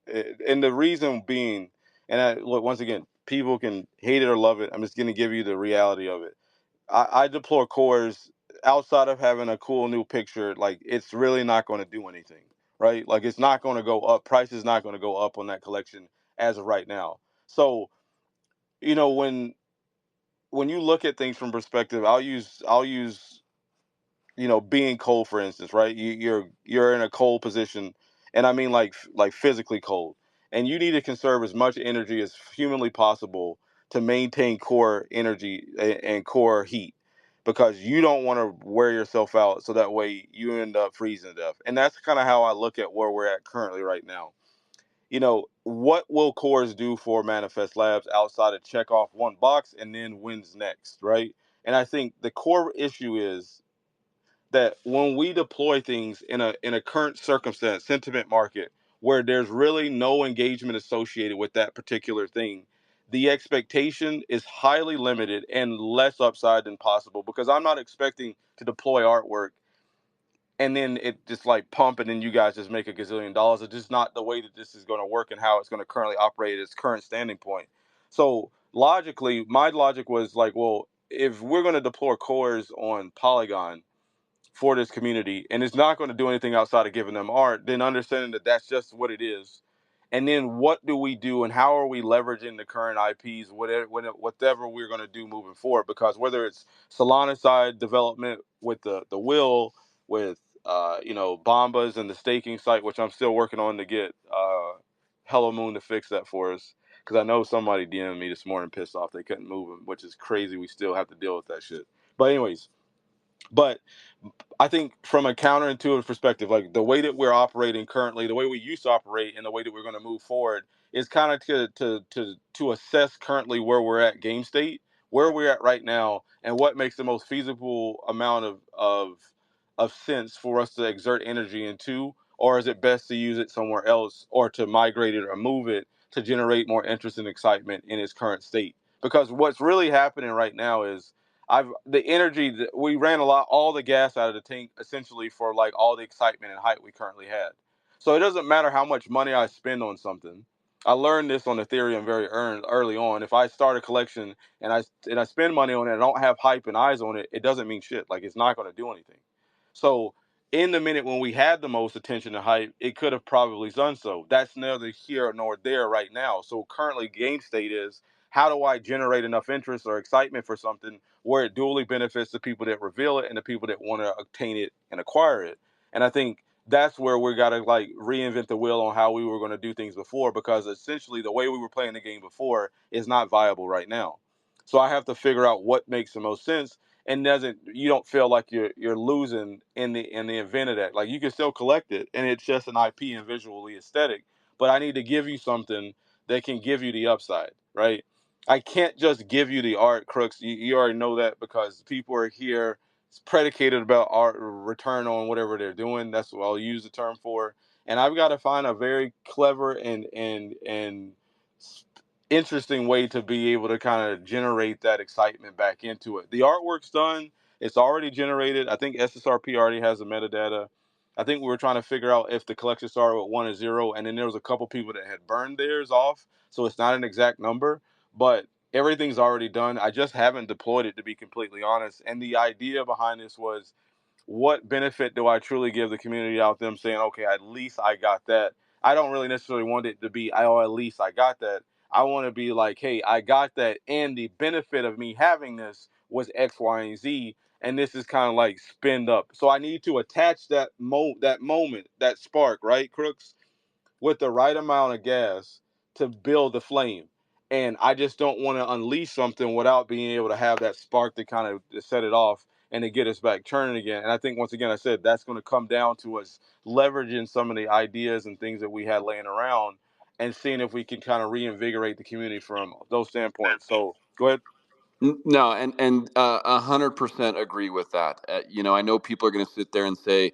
And the reason being, and look, once again, people can hate it or love it. I'm just going to give you the reality of it. I deploy cores outside of having a cool new picture. Like, it's really not going to do anything, right? Like, it's not going to go up. Price is not going to go up on that collection as of right now. So, when you look at things from perspective, I'll use being cold, for instance, right? You're in a cold position, and I mean like physically cold, and you need to conserve as much energy as humanly possible to maintain core energy and core heat, because you don't want to wear yourself out, so that way you end up freezing to death. And that's kind of how I look at where we're at currently right now. What will cores do for Manifest Labs outside of check off one box and then wins next, right? And I think the core issue is that when we deploy things in a current circumstance, sentiment market, where there's really no engagement associated with that particular thing, the expectation is highly limited and less upside than possible, because I'm not expecting to deploy artwork and then it just like pump and then you guys just make a gazillion dollars. It's just not the way that this is going to work and how it's going to currently operate at its current standing point. So logically, my logic was like, well, if we're going to deploy cores on Polygon for this community, and it's not going to do anything outside of giving them art, then understanding that that's just what it is. And then what do we do, and how are we leveraging the current IPs, whatever we're going to do moving forward? Because whether it's Solana side development with the will, with Bombas and the staking site, which I'm still working on to get Hello Moon to fix that for us, because I know somebody DM'd me this morning pissed off they couldn't move them, which is crazy. We still have to deal with that shit. But anyways, but I think from a counterintuitive perspective, like the way that we're operating currently, the way we used to operate, and the way that we're going to move forward is kind of to assess currently where we're at game state, where we're at right now, and what makes the most feasible amount of sense for us to exert energy into, or is it best to use it somewhere else, or to migrate it or move it to generate more interest and excitement in its current state? Because what's really happening right now is the energy that we ran all the gas out of the tank essentially for like all the excitement and hype we currently had. So it doesn't matter how much money I spend on something. I learned this on Ethereum very early on. If I start a collection and I spend money on it, and I don't have hype and eyes on it, it doesn't mean shit. Like, it's not going to do anything. So in the minute when we had the most attention and hype, it could have probably done so. That's neither here nor there right now. So currently, game state is, how do I generate enough interest or excitement for something where it duly benefits the people that reveal it and the people that want to obtain it and acquire it? And I think that's where we got to like reinvent the wheel on how we were going to do things before, because essentially the way we were playing the game before is not viable right now. So I have to figure out what makes the most sense, and doesn't you don't feel like you're losing in the event of that. Like, you can still collect it, and it's just an IP and visually aesthetic. But I need to give you something that can give you the upside, right? I can't just give you the art, Crooks. You already know that, because people are here. It's predicated about art return on whatever they're doing. That's what I'll use the term for. And I've got to find a very clever and interesting way to be able to kind of generate that excitement back into it. The artwork's done. It's already generated. I think SSRP already has the metadata. I think we were trying to figure out if the collection started with 1 or 0, and then there was a couple people that had burned theirs off, so it's not an exact number, but everything's already done. I just haven't deployed it, to be completely honest. And the idea behind this was, what benefit do I truly give the community out them saying, okay, at least I got that? I don't really necessarily want it to be, oh, at least I got that. I want to be like, hey, I got that, and the benefit of me having this was X, Y, and Z, and this is kind of like spinned up. So I need to attach that moment, that spark, right, Crooks, with the right amount of gas to build the flame. And I just don't want to unleash something without being able to have that spark to kind of set it off and to get us back turning again. And I think, once again, I said that's going to come down to us leveraging some of the ideas and things that we had laying around, and seeing if we can kind of reinvigorate the community from those standpoints. So go ahead. No, and 100% agree with that. I know people are going to sit there and say,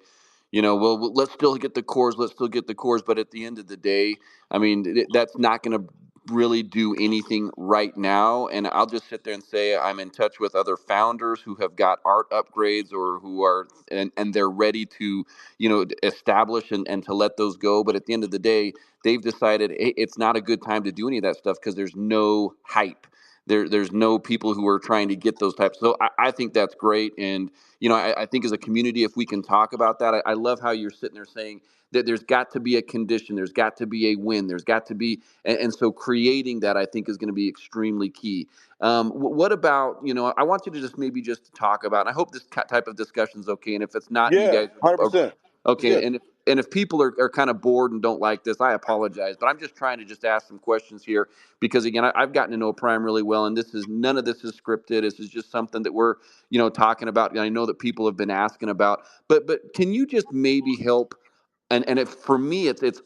well, let's still get the cores, let's still get the cores, but at the end of the day, I mean, that's not going to really do anything right now. And I'll just sit there and say I'm in touch with other founders who have got art upgrades or who are, and they're ready to, establish and to let those go. But at the end of the day, they've decided it's not a good time to do any of that stuff because there's no hype. There's no people who are trying to get those types. So I think that's great. And, I think as a community, if we can talk about that, I love how you're sitting there saying that there's got to be a condition, there's got to be a win, there's got to be, and so creating that, I think, is going to be extremely key. What about, I want you to just maybe just talk about, and I hope this type of discussion is okay. And if it's not, and you Yeah, guys 100%. It's okay, good. and if people are kind of bored and don't like this, I apologize. But I'm just trying to just ask some questions here because again, I've gotten to know Prime really well, and none of this is scripted. This is just something that we're talking about, and I know that people have been asking about. But can you just maybe help? And if for me, it's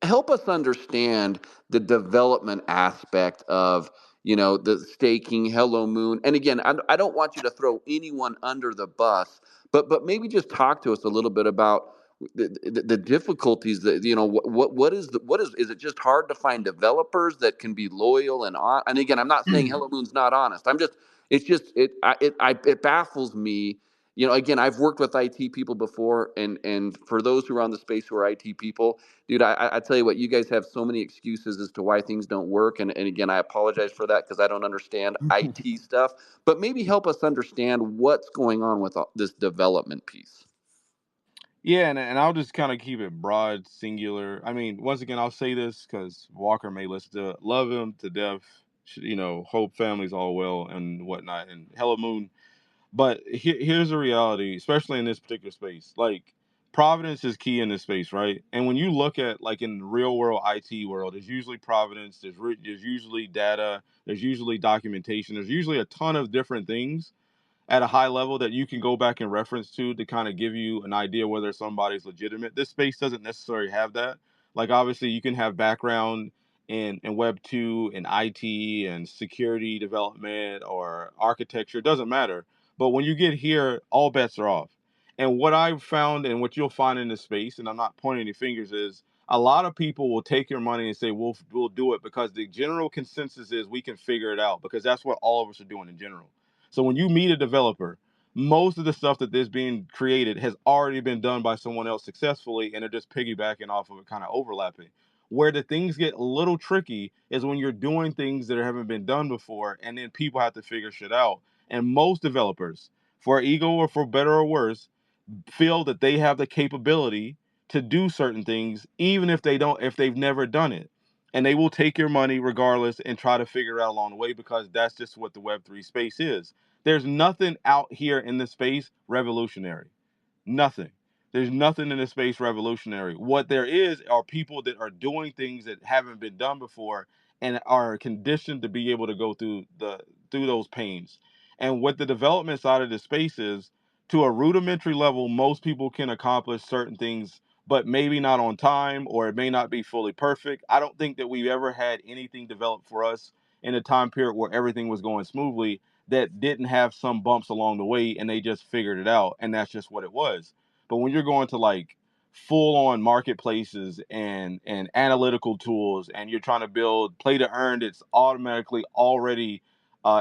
help us understand the development aspect of the staking Hello Moon. And again, I don't want you to throw anyone under the bus, but maybe just talk to us a little bit about the difficulties that what is it just hard to find developers that can be loyal and on. And again, I'm not saying Hello Moon's not honest. I'm just it's just it baffles me. Again, I've worked with IT people before, and for those who are on the space who are IT people, dude, I tell you what, you guys have so many excuses as to why things don't work. And again, I apologize for that because I don't understand IT stuff, but maybe help us understand what's going on with this development piece. Yeah, and I'll just kind of keep it broad, singular. I mean, once again, I'll say this because Walker may listen to it. Love him to death. Hope family's all well and whatnot. And Hello Moon. But here's the reality, especially in this particular space. Like, providence is key in this space, right? And when you look at, like, in the real world IT world, there's usually providence, there's usually data, there's usually documentation, there's usually a ton of different things at a high level that you can go back and reference to kind of give you an idea whether somebody's legitimate. This space doesn't necessarily have that. Like, obviously you can have background in Web 2 and IT and security development or architecture, it doesn't matter. But when you get here, all bets are off. And what I've found and what you'll find in this space, and I'm not pointing any fingers, is a lot of people will take your money and say we'll do it because the general consensus is we can figure it out, because that's what all of us are doing in general. So when you meet a developer, most of the stuff that is being created has already been done by someone else successfully, and they're just piggybacking off of it, kind of overlapping. Where the things get a little tricky is when you're doing things that haven't been done before, and then people have to figure shit out. And most developers, for ego or for better or worse, feel that they have the capability to do certain things, even if they've never done it. And they will take your money regardless and try to figure it out along the way, because that's just what the Web3 space is. There's nothing out here in this space revolutionary. Nothing. There's nothing in this space revolutionary. What there is are people that are doing things that haven't been done before and are conditioned to be able to go through those pains. And what the development side of the space is, to a rudimentary level, most people can accomplish certain things, but maybe not on time, or it may not be fully perfect. I don't think that we've ever had anything developed for us in a time period where everything was going smoothly that didn't have some bumps along the way, and they just figured it out, and that's just what it was. But when you're going to, like, full on marketplaces and analytical tools, and you're trying to build play to earn that's automatically already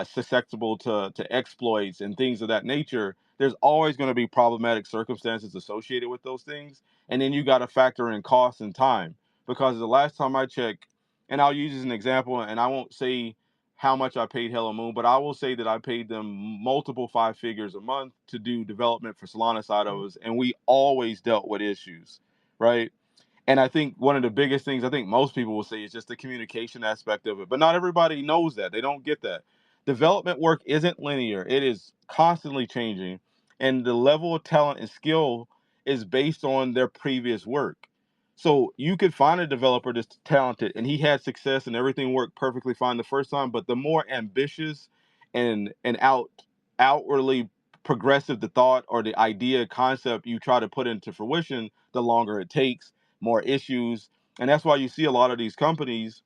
susceptible to exploits and things of that nature, there's always going to be problematic circumstances associated with those things. And then you got to factor in cost and time, because the last time I checked, and I'll use as an example, and I won't say how much I paid Hello Moon, but I will say that I paid them multiple five figures a month to do development for Solana side of us, and we always dealt with issues, right? And I think one of the biggest things I think most people will say is just the communication aspect of it. But not everybody knows that. They don't get that. Development work isn't linear. It is constantly changing. And the level of talent and skill is based on their previous work. So you could find a developer that's talented and he had success and everything worked perfectly fine the first time, but the more ambitious and outwardly progressive the thought or the idea concept you try to put into fruition, the longer it takes, more issues. And that's why you see a lot of these companies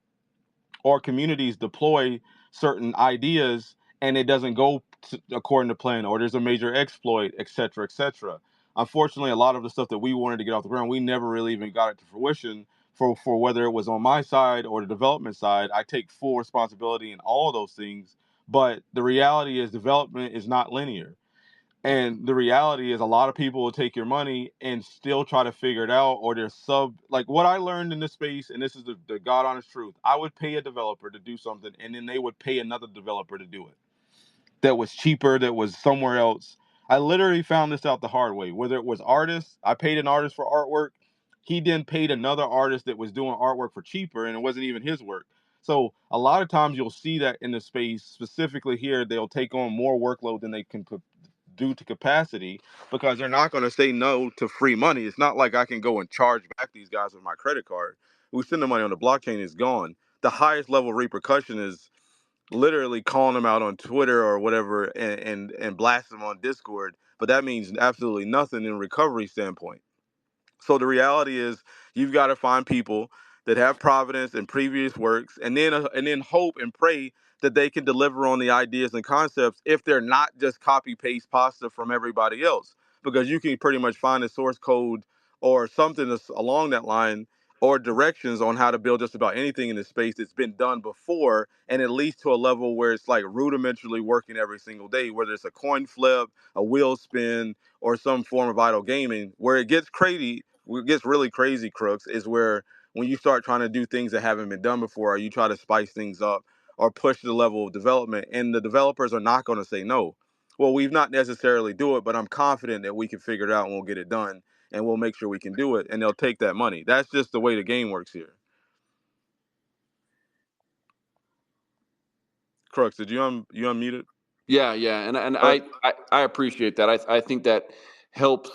or communities deploy certain ideas and it doesn't go according to plan, or there's a major exploit, et cetera, et cetera. Unfortunately, a lot of the stuff that we wanted to get off the ground, we never really even got it to fruition for whether it was on my side or the development side. I take full responsibility in all of those things. But the reality is development is not linear. And the reality is a lot of people will take your money and still try to figure it out, or they're like what I learned in this space, and this is the God honest truth. I would pay a developer to do something, and then they would pay another developer to do it that was cheaper, that was somewhere else. I literally found this out the hard way. Whether it was artists, I paid an artist for artwork. He then paid another artist that was doing artwork for cheaper, and it wasn't even his work. So a lot of times you'll see that in the space, specifically here, they'll take on more workload than they can do to capacity because they're not going to say no to free money. It's not like I can go and charge back these guys with my credit card. We send the money on the blockchain, it's gone. The highest level of repercussion is literally calling them out on Twitter or whatever and blast them on Discord. But that means absolutely nothing in recovery standpoint. So the reality is you've got to find people that have providence and previous works, and then hope and pray that they can deliver on the ideas and concepts if they're not just copy paste pasta from everybody else. Because you can pretty much find a source code or something that's along that line or directions on how to build just about anything in this space that's been done before, and at least to a level where it's like rudimentarily working every single day, whether it's a coin flip, a wheel spin, or some form of idle gaming. Where it gets crazy, what gets really crazy, Crooks, is where when you start trying to do things that haven't been done before, or you try to spice things up or push the level of development, and the developers are not going to say no. Well, we've not necessarily do it, but I'm confident that we can figure it out and we'll get it done, and we'll make sure we can do it, and they'll take that money. That's just the way the game works here. Crooks, did you unmute it? Yeah, yeah, and Uh, I appreciate that. I think that helps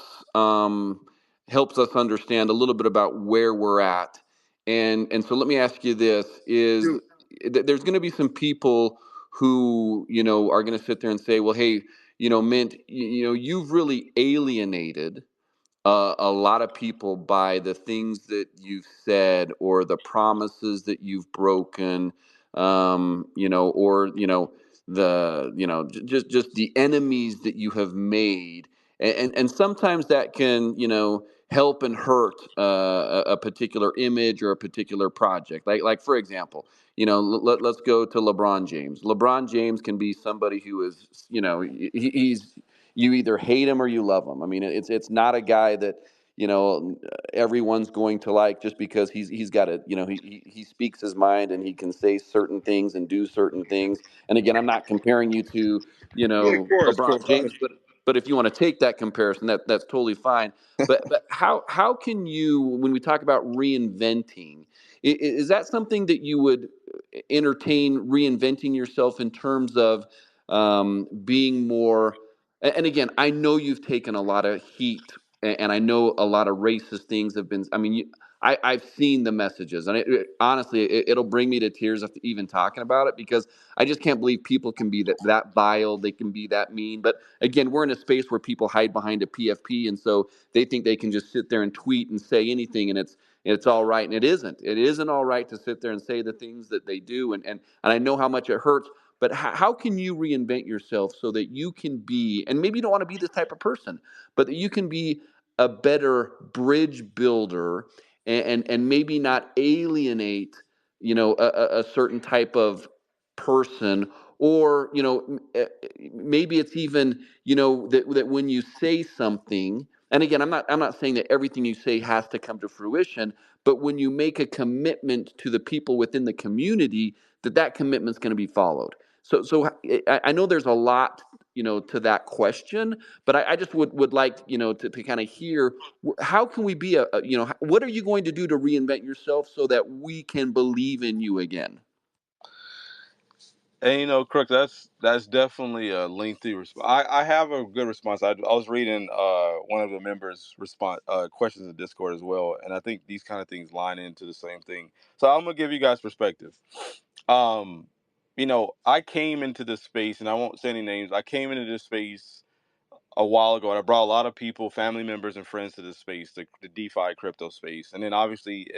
helps us understand a little bit about where we're at. And so let me ask you this: is Dude, there's going to be some people who are going to sit there and say, well, hey, Mint, you've really alienated a lot of people by the things that you've said or the promises that you've broken, or the just the enemies that you have made, and sometimes that can help and hurt a particular image or a particular project. Like for example, let's go to LeBron James. LeBron James can be somebody who is he's you either hate him or you love him. I mean, it's not a guy that everyone's going to like just because he's got a he speaks his mind and he can say certain things and do certain things. And again, I'm not comparing you to yeah, of course, of LeBron course. James, but if you want to take that comparison, that's totally fine. But how can you, when we talk about reinventing, is that something that you would entertain, reinventing yourself in terms of being more? And again, I know you've taken a lot of heat, and I know a lot of racist things have been. I mean, I've seen the messages, and honestly, it'll bring me to tears after even talking about it because I just can't believe people can be that vile. They can be that mean. But again, we're in a space where people hide behind a PFP, and so they think they can just sit there and tweet and say anything, and it's all right, and it isn't. It isn't all right to sit there and say the things that they do, and I know how much it hurts. But how can you reinvent yourself so that you can be, and maybe you don't want to be this type of person, but that you can be a better bridge builder, and maybe not alienate, a certain type of person, or maybe it's even that when you say something, and again, I'm not saying that everything you say has to come to fruition, but when you make a commitment to the people within the community, that commitment's going to be followed. So I know there's a lot to that question, but I just would like to kind of hear how can we be what are you going to do to reinvent yourself so that we can believe in you again? And Crook, that's definitely a lengthy response. I have a good response. I was reading one of the members' response questions in Discord as well, and I think these kind of things line into the same thing. So I'm gonna give you guys perspective. Um, I came into this space, and I won't say any names. I came into this space a while ago, and I brought a lot of people, family members, and friends to this space, the DeFi crypto space, and then obviously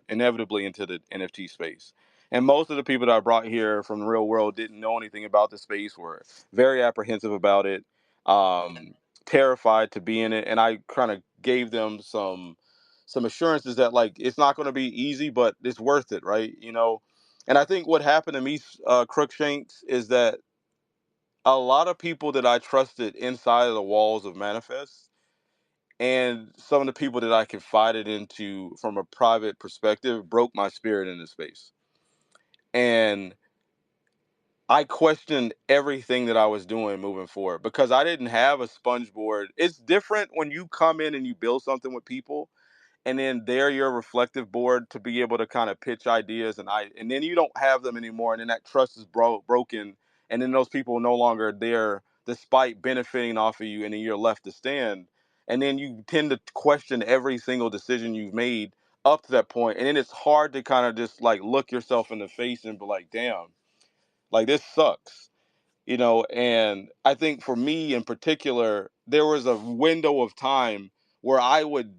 inevitably into the NFT space. And most of the people that I brought here from the real world didn't know anything about the space, were very apprehensive about it, um, terrified to be in it, and I kind of gave them some assurances that like it's not going to be easy, but it's worth it, right? And I think what happened to me, Crookshanks, is that a lot of people that I trusted inside of the walls of Manifest, and some of the people that I confided into from a private perspective, broke my spirit in this space. And I questioned everything that I was doing moving forward because I didn't have a sponge board. It's different when you come in and you build something with people, and then they're your reflective board to be able to kind of pitch ideas, and then you don't have them anymore, and then that trust is broken, and then those people are no longer there despite benefiting off of you, and then you're left to stand, and then you tend to question every single decision you've made up to that point, and then it's hard to kind of just like look yourself in the face and be like, damn, like this sucks. And I think for me in particular, there was a window of time where I would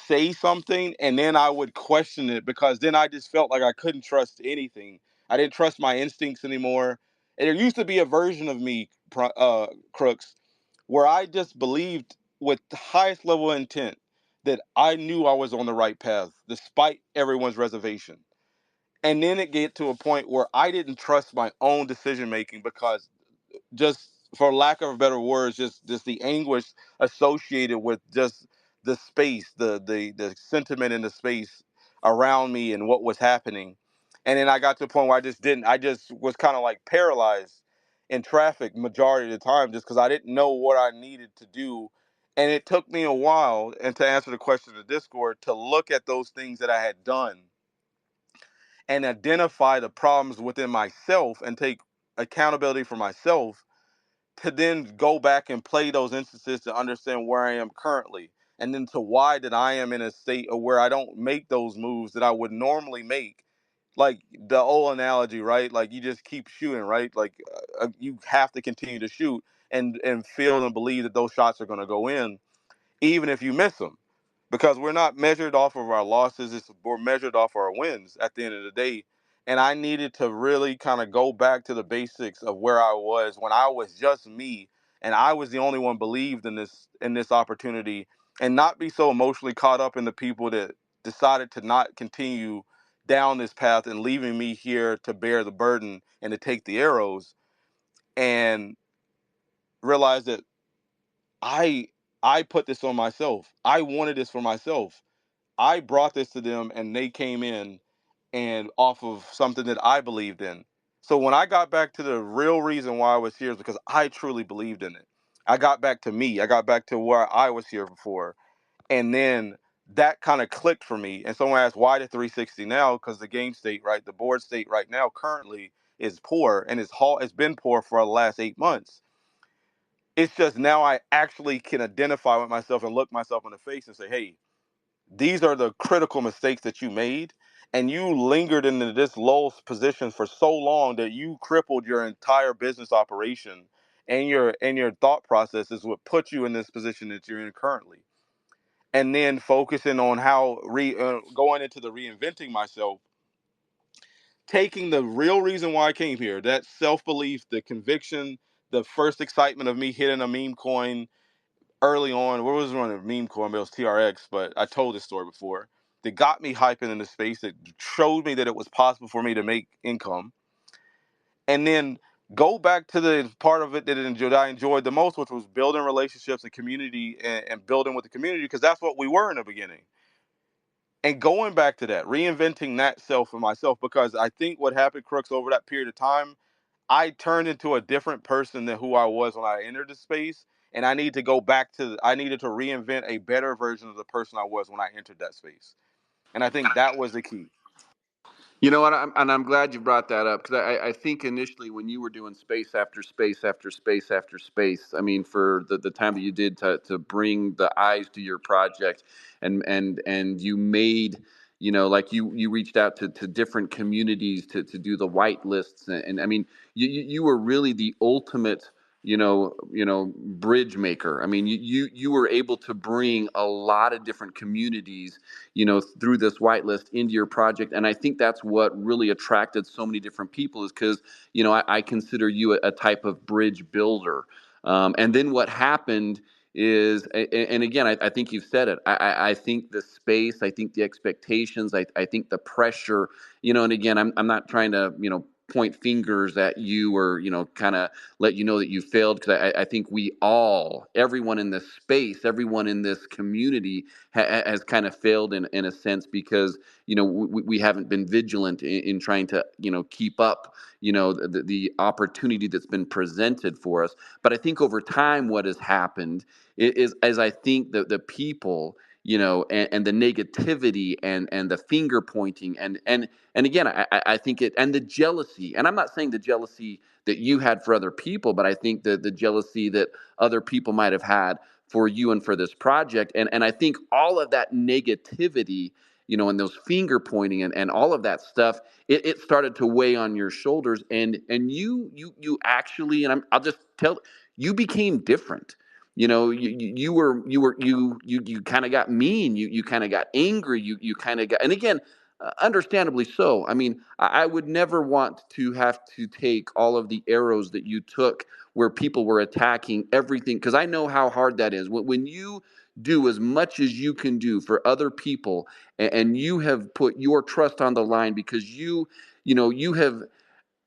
say something and then I would question it because then I just felt like I couldn't trust anything. I didn't trust my instincts anymore. And there used to be a version of me, Crooks, where I just believed with the highest level of intent that I knew I was on the right path despite everyone's reservation. And then it get to a point where I didn't trust my own decision making because, just for lack of better words, just the anguish associated with just the space, the sentiment in the space around me and what was happening. And then I got to a point where I just was kind of like paralyzed in traffic majority of the time just because I didn't know what I needed to do. And it took me a while, and to answer the question in the Discord, to look at those things that I had done and identify the problems within myself and take accountability for myself, to then go back and play those instances to understand where I am currently, and then to why that I am in a state of where I don't make those moves that I would normally make. Like the old analogy, right? Like you just keep shooting, right? Like you have to continue to shoot and feel and believe that those shots are going to go in, even if you miss them, because we're not measured off of our losses. We're measured off our wins at the end of the day. And I needed to really kind of go back to the basics of where I was when I was just me, and I was the only one believed in this opportunity, and not be so emotionally caught up in the people that decided to not continue down this path and leaving me here to bear the burden and to take the arrows, and realize that I I put this on myself. I wanted this for myself. I brought this to them and they came in and off of something that I believed in. So when I got back to the real reason why I was here is because I truly believed in it. I got back to me. I got back to where I was here before. And then that kind of clicked for me. And someone asked, why the 360 now? Because the game state, right? The board state right now currently is poor, and it's been poor for the last 8 months. It's just now I actually can identify with myself and look myself in the face and say, hey, these are the critical mistakes that you made, and you lingered in this low position for so long that you crippled your entire business operation, and your thought process is what put you in this position that you're in currently. And then focusing on how going into the reinventing myself, taking the real reason why I came here, that self-belief, the conviction, the first excitement of me hitting a meme coin early on. Where was running a meme coin? It was TRX, but I told this story before. That got me hyping in the space. That showed me that it was possible for me to make income, and then go back to the part of it that I enjoyed the most, which was building relationships and community, and building with the community, because that's what we were in the beginning. And going back to that, reinventing that self for myself, because I think what happened, Crooks, over that period of time, I turned into a different person than who I was when I entered the space. And I needed to reinvent a better version of the person I was when I entered that space. And I think that was the key. You know what? I'm glad you brought that up because I think initially when you were doing space after space after space after space, I mean, for the time that you did to bring the eyes to your project, and you made, like you reached out to different communities to do the white lists, and I mean, you were really the ultimate, bridge maker. I mean, you were able to bring a lot of different communities, through this whitelist into your project. And I think that's what really attracted so many different people, is because, I consider you a type of bridge builder. And then what happened is, and again, I think you've said it. I think the space, I think the expectations, I think the pressure, and again, I'm not trying to, point fingers at you or, kind of let you know that you failed, because I think everyone in this space, everyone in this community has kind of failed in a sense, because, we haven't been vigilant in trying to, keep up, the opportunity that's been presented for us. But I think over time, what has happened is, as I think the people, and the negativity and the finger pointing and again, I think and the jealousy, and I'm not saying the jealousy that you had for other people, but I think the jealousy that other people might have had for you and for this project, and I think all of that negativity, and those finger pointing and all of that stuff, it started to weigh on your shoulders, and you actually, and I'll just tell you, became different. You kind of got mean. You kind of got angry. You kind of got, and again, understandably so. I mean, I would never want to have to take all of the arrows that you took where people were attacking everything, because I know how hard that is. When you do as much as you can do for other people, and you have put your trust on the line, because you have,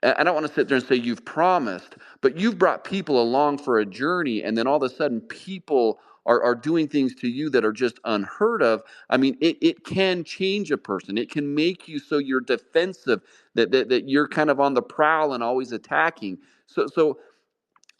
I don't want to sit there and say you've promised, but you've brought people along for a journey, and then all of a sudden people are doing things to you that are just unheard of. I mean, it can change a person. It can make you so you're defensive, that you're kind of on the prowl and always attacking. So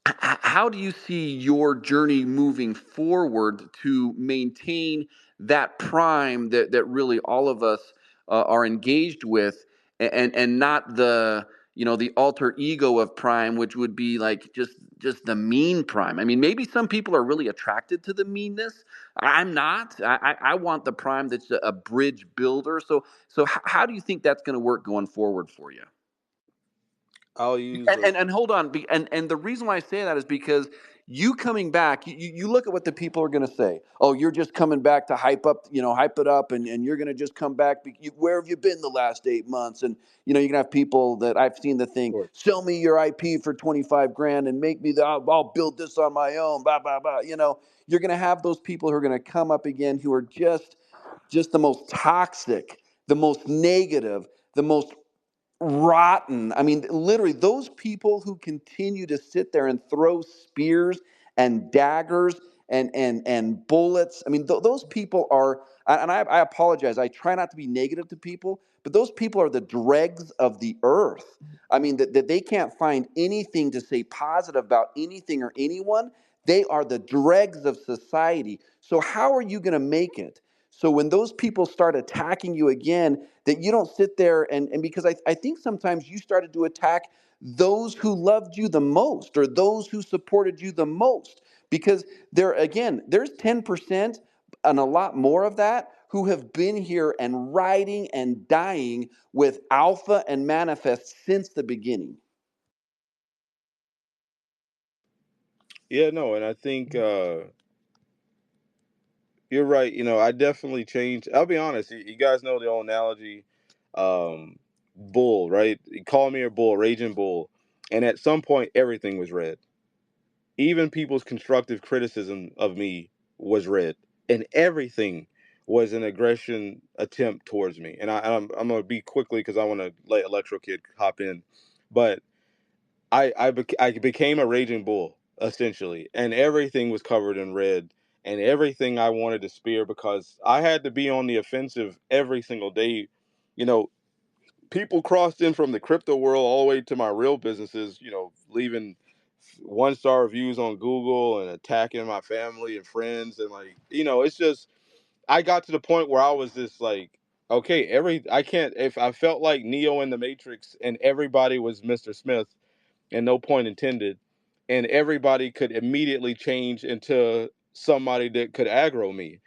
how do you see your journey moving forward to maintain that prime that really all of us are engaged with, and not the, the alter ego of prime, which would be like just the mean prime? I mean, maybe some people are really attracted to the meanness. I'm not. I want the prime that's a bridge builder. So how do you think that's going to work going forward for you? I'll use And hold on, and the reason why I say that is because you coming back, you look at what the people are going to say. Oh, you're just coming back to hype it up, and you're going to just come back. Where have you been the last 8 months? And you're going to have people that I've seen the thing, Sure. sell me your IP for 25 grand and make me I'll build this on my own. Blah blah blah. You're going to have those people who are going to come up again, who are just the most toxic, the most negative, the most rotten. I mean, literally, those people who continue to sit there and throw spears and daggers and bullets. I mean, those people are. And I apologize. I try not to be negative to people, but those people are the dregs of the earth. I mean, that they can't find anything to say positive about anything or anyone. They are the dregs of society. So how are you going to make it? So when those people start attacking you again, that you don't sit there and because I think sometimes you started to attack those who loved you the most, or those who supported you the most, because there's 10% and a lot more of that who have been here and riding and dying with Alpha and Manifest since the beginning. Yeah, no, and I think you're right. I definitely changed. I'll be honest. You guys know the old analogy, bull, right? Call me a bull, raging bull. And at some point, everything was red. Even people's constructive criticism of me was red, and everything was an aggression attempt towards me. And I'm gonna be quickly because I want to let Electro Kid hop in, but I became a raging bull essentially, and everything was covered in red, and everything I wanted to spear, because I had to be on the offensive every single day. You know, People crossed in from the crypto world all the way to my real businesses. Leaving 1-star reviews on Google and attacking my family and friends, and it's just I got to the point where I was just like, okay, I can't, if I felt like Neo in the Matrix and everybody was Mr. Smith, and no point intended, and everybody could immediately change into somebody that could aggro me,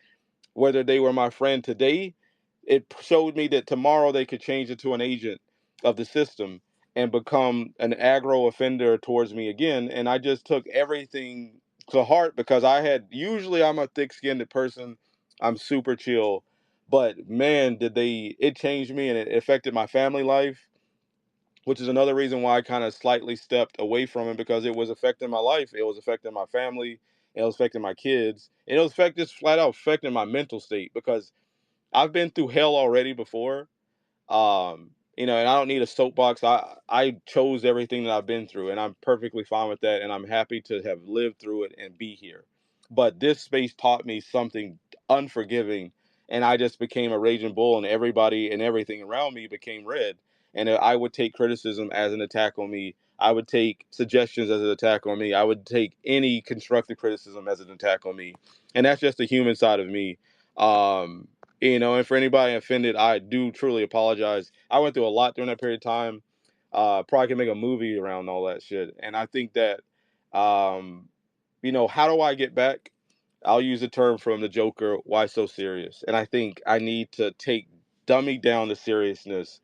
whether they were my friend today. It showed me that tomorrow they could change into an agent of the system and become an aggro offender towards me again. And I just took everything to heart, because usually I'm a thick skinned person. I'm super chill. But man, it changed me, and it affected my family life, which is another reason why I kind of slightly stepped away from it, because it was affecting my life. It was affecting my family. It was affecting my kids. And it was just flat out affecting my mental state because I've been through hell already before. And I don't need a soapbox. I chose everything that I've been through, and I'm perfectly fine with that, and I'm happy to have lived through it and be here. But this space taught me something unforgiving, and I just became a raging bull, and everybody and everything around me became red. And I would take criticism as an attack on me. I would take suggestions as an attack on me. I would take any constructive criticism as an attack on me, and that's just the human side of me. Um, and for anybody offended, I do truly apologize. I went through a lot during that period of time. Probably can make a movie around all that shit. And I think that, how do I get back? I'll use the term from the Joker, why so serious? And I think I need to dummy down the seriousness,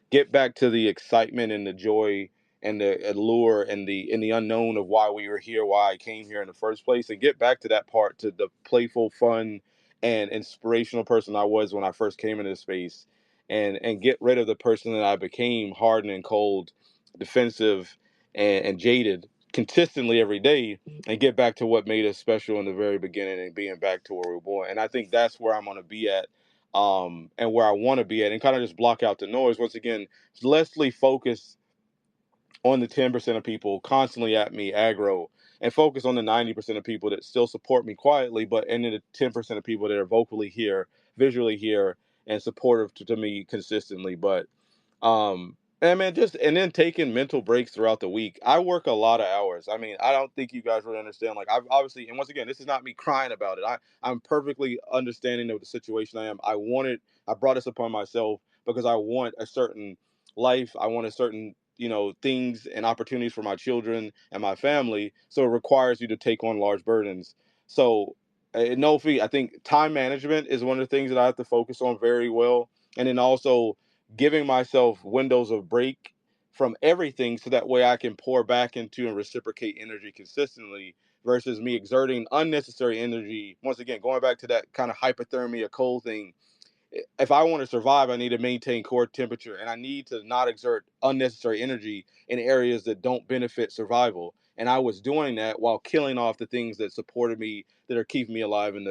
get back to the excitement and the joy and the allure and the unknown of why we were here, why I came here in the first place, and get back to that part, to the playful, fun, and inspirational person I was when I first came into this space, and get rid of the person that I became, hardened and cold, defensive, and jaded consistently every day, and get back to what made us special in the very beginning and being back to where we were born. And I think that's where I'm going to be at, and where I want to be at, and kind of just block out the noise. Once again, Leslie focus on the 10% of people constantly at me aggro, and focus on the 90% of people that still support me quietly, but and then the 10% of people that are vocally here, visually here, and supportive to me consistently. But and man, and then taking mental breaks throughout the week. I work a lot of hours. I mean, I don't think you guys really understand. Like, I've obviously, and once again, this is not me crying about it. I'm perfectly understanding of the situation I am. I brought this upon myself because I want a certain life. I want a certain, things and opportunities for my children and my family. So it requires you to take on large burdens. So, no fee. I think time management is one of the things that I have to focus on very well. And then also giving myself windows of break from everything so that way I can pour back into and reciprocate energy consistently, versus me exerting unnecessary energy. Once again, going back to that kind of hypothermia cold thing, if I want to survive, I need to maintain core temperature, and I need to not exert unnecessary energy in areas that don't benefit survival. And I was doing that while killing off the things that supported me, that are keeping me alive. And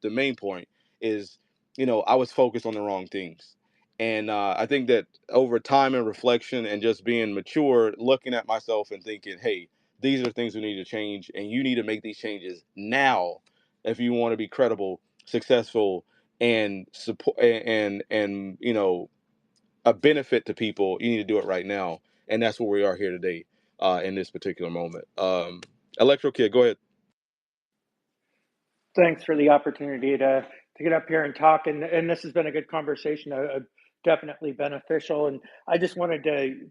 the main point is, I was focused on the wrong things. And I think that over time and reflection and just being mature, looking at myself and thinking, hey, these are things we need to change, and you need to make these changes now if you want to be credible, successful, and support and a benefit to people. You need to do it right now, and that's where we are here today, in this particular moment. Electro Kid, go ahead. Thanks for the opportunity to get up here and talk, and this has been a good conversation, definitely beneficial. And I just wanted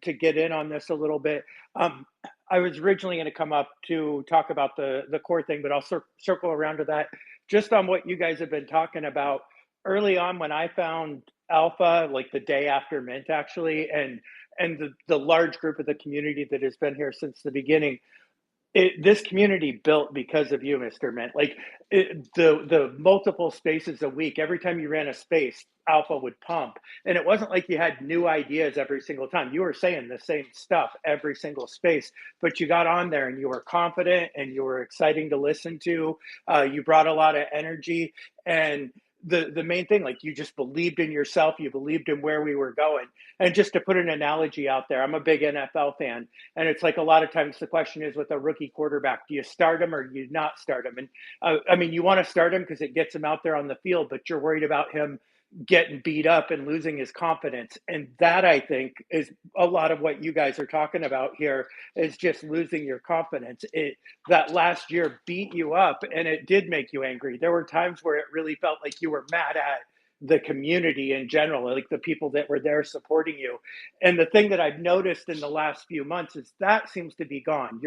to get in on this a little bit. I was originally going to come up to talk about the core thing, but I'll circle around to that, just on what you guys have been talking about. Early on, when I found Alpha, like the day after Mint, actually, and the large group of the community that has been here since the beginning, this community built because of you, Mr. Mint. Like, the multiple spaces a week, every time you ran a space, Alpha would pump. And it wasn't like you had new ideas every single time. You were saying the same stuff every single space, but you got on there and you were confident and you were exciting to listen to. You brought a lot of energy, and the main thing, like, you just believed in yourself, you believed in where we were going. And just to put an analogy out there, I'm a big NFL fan, and it's like, a lot of times the question is, with a rookie quarterback, do you start him or do you not start him? And I mean, you want to start him because it gets him out there on the field, but you're worried about him getting beat up and losing his confidence. And that, I think, is a lot of what you guys are talking about here, is just losing your confidence. That last year beat you up, and it did make you angry. There were times where it really felt like you were mad at the community in general, like the people that were there supporting you. And the thing that I've noticed in the last few months is that seems to be gone.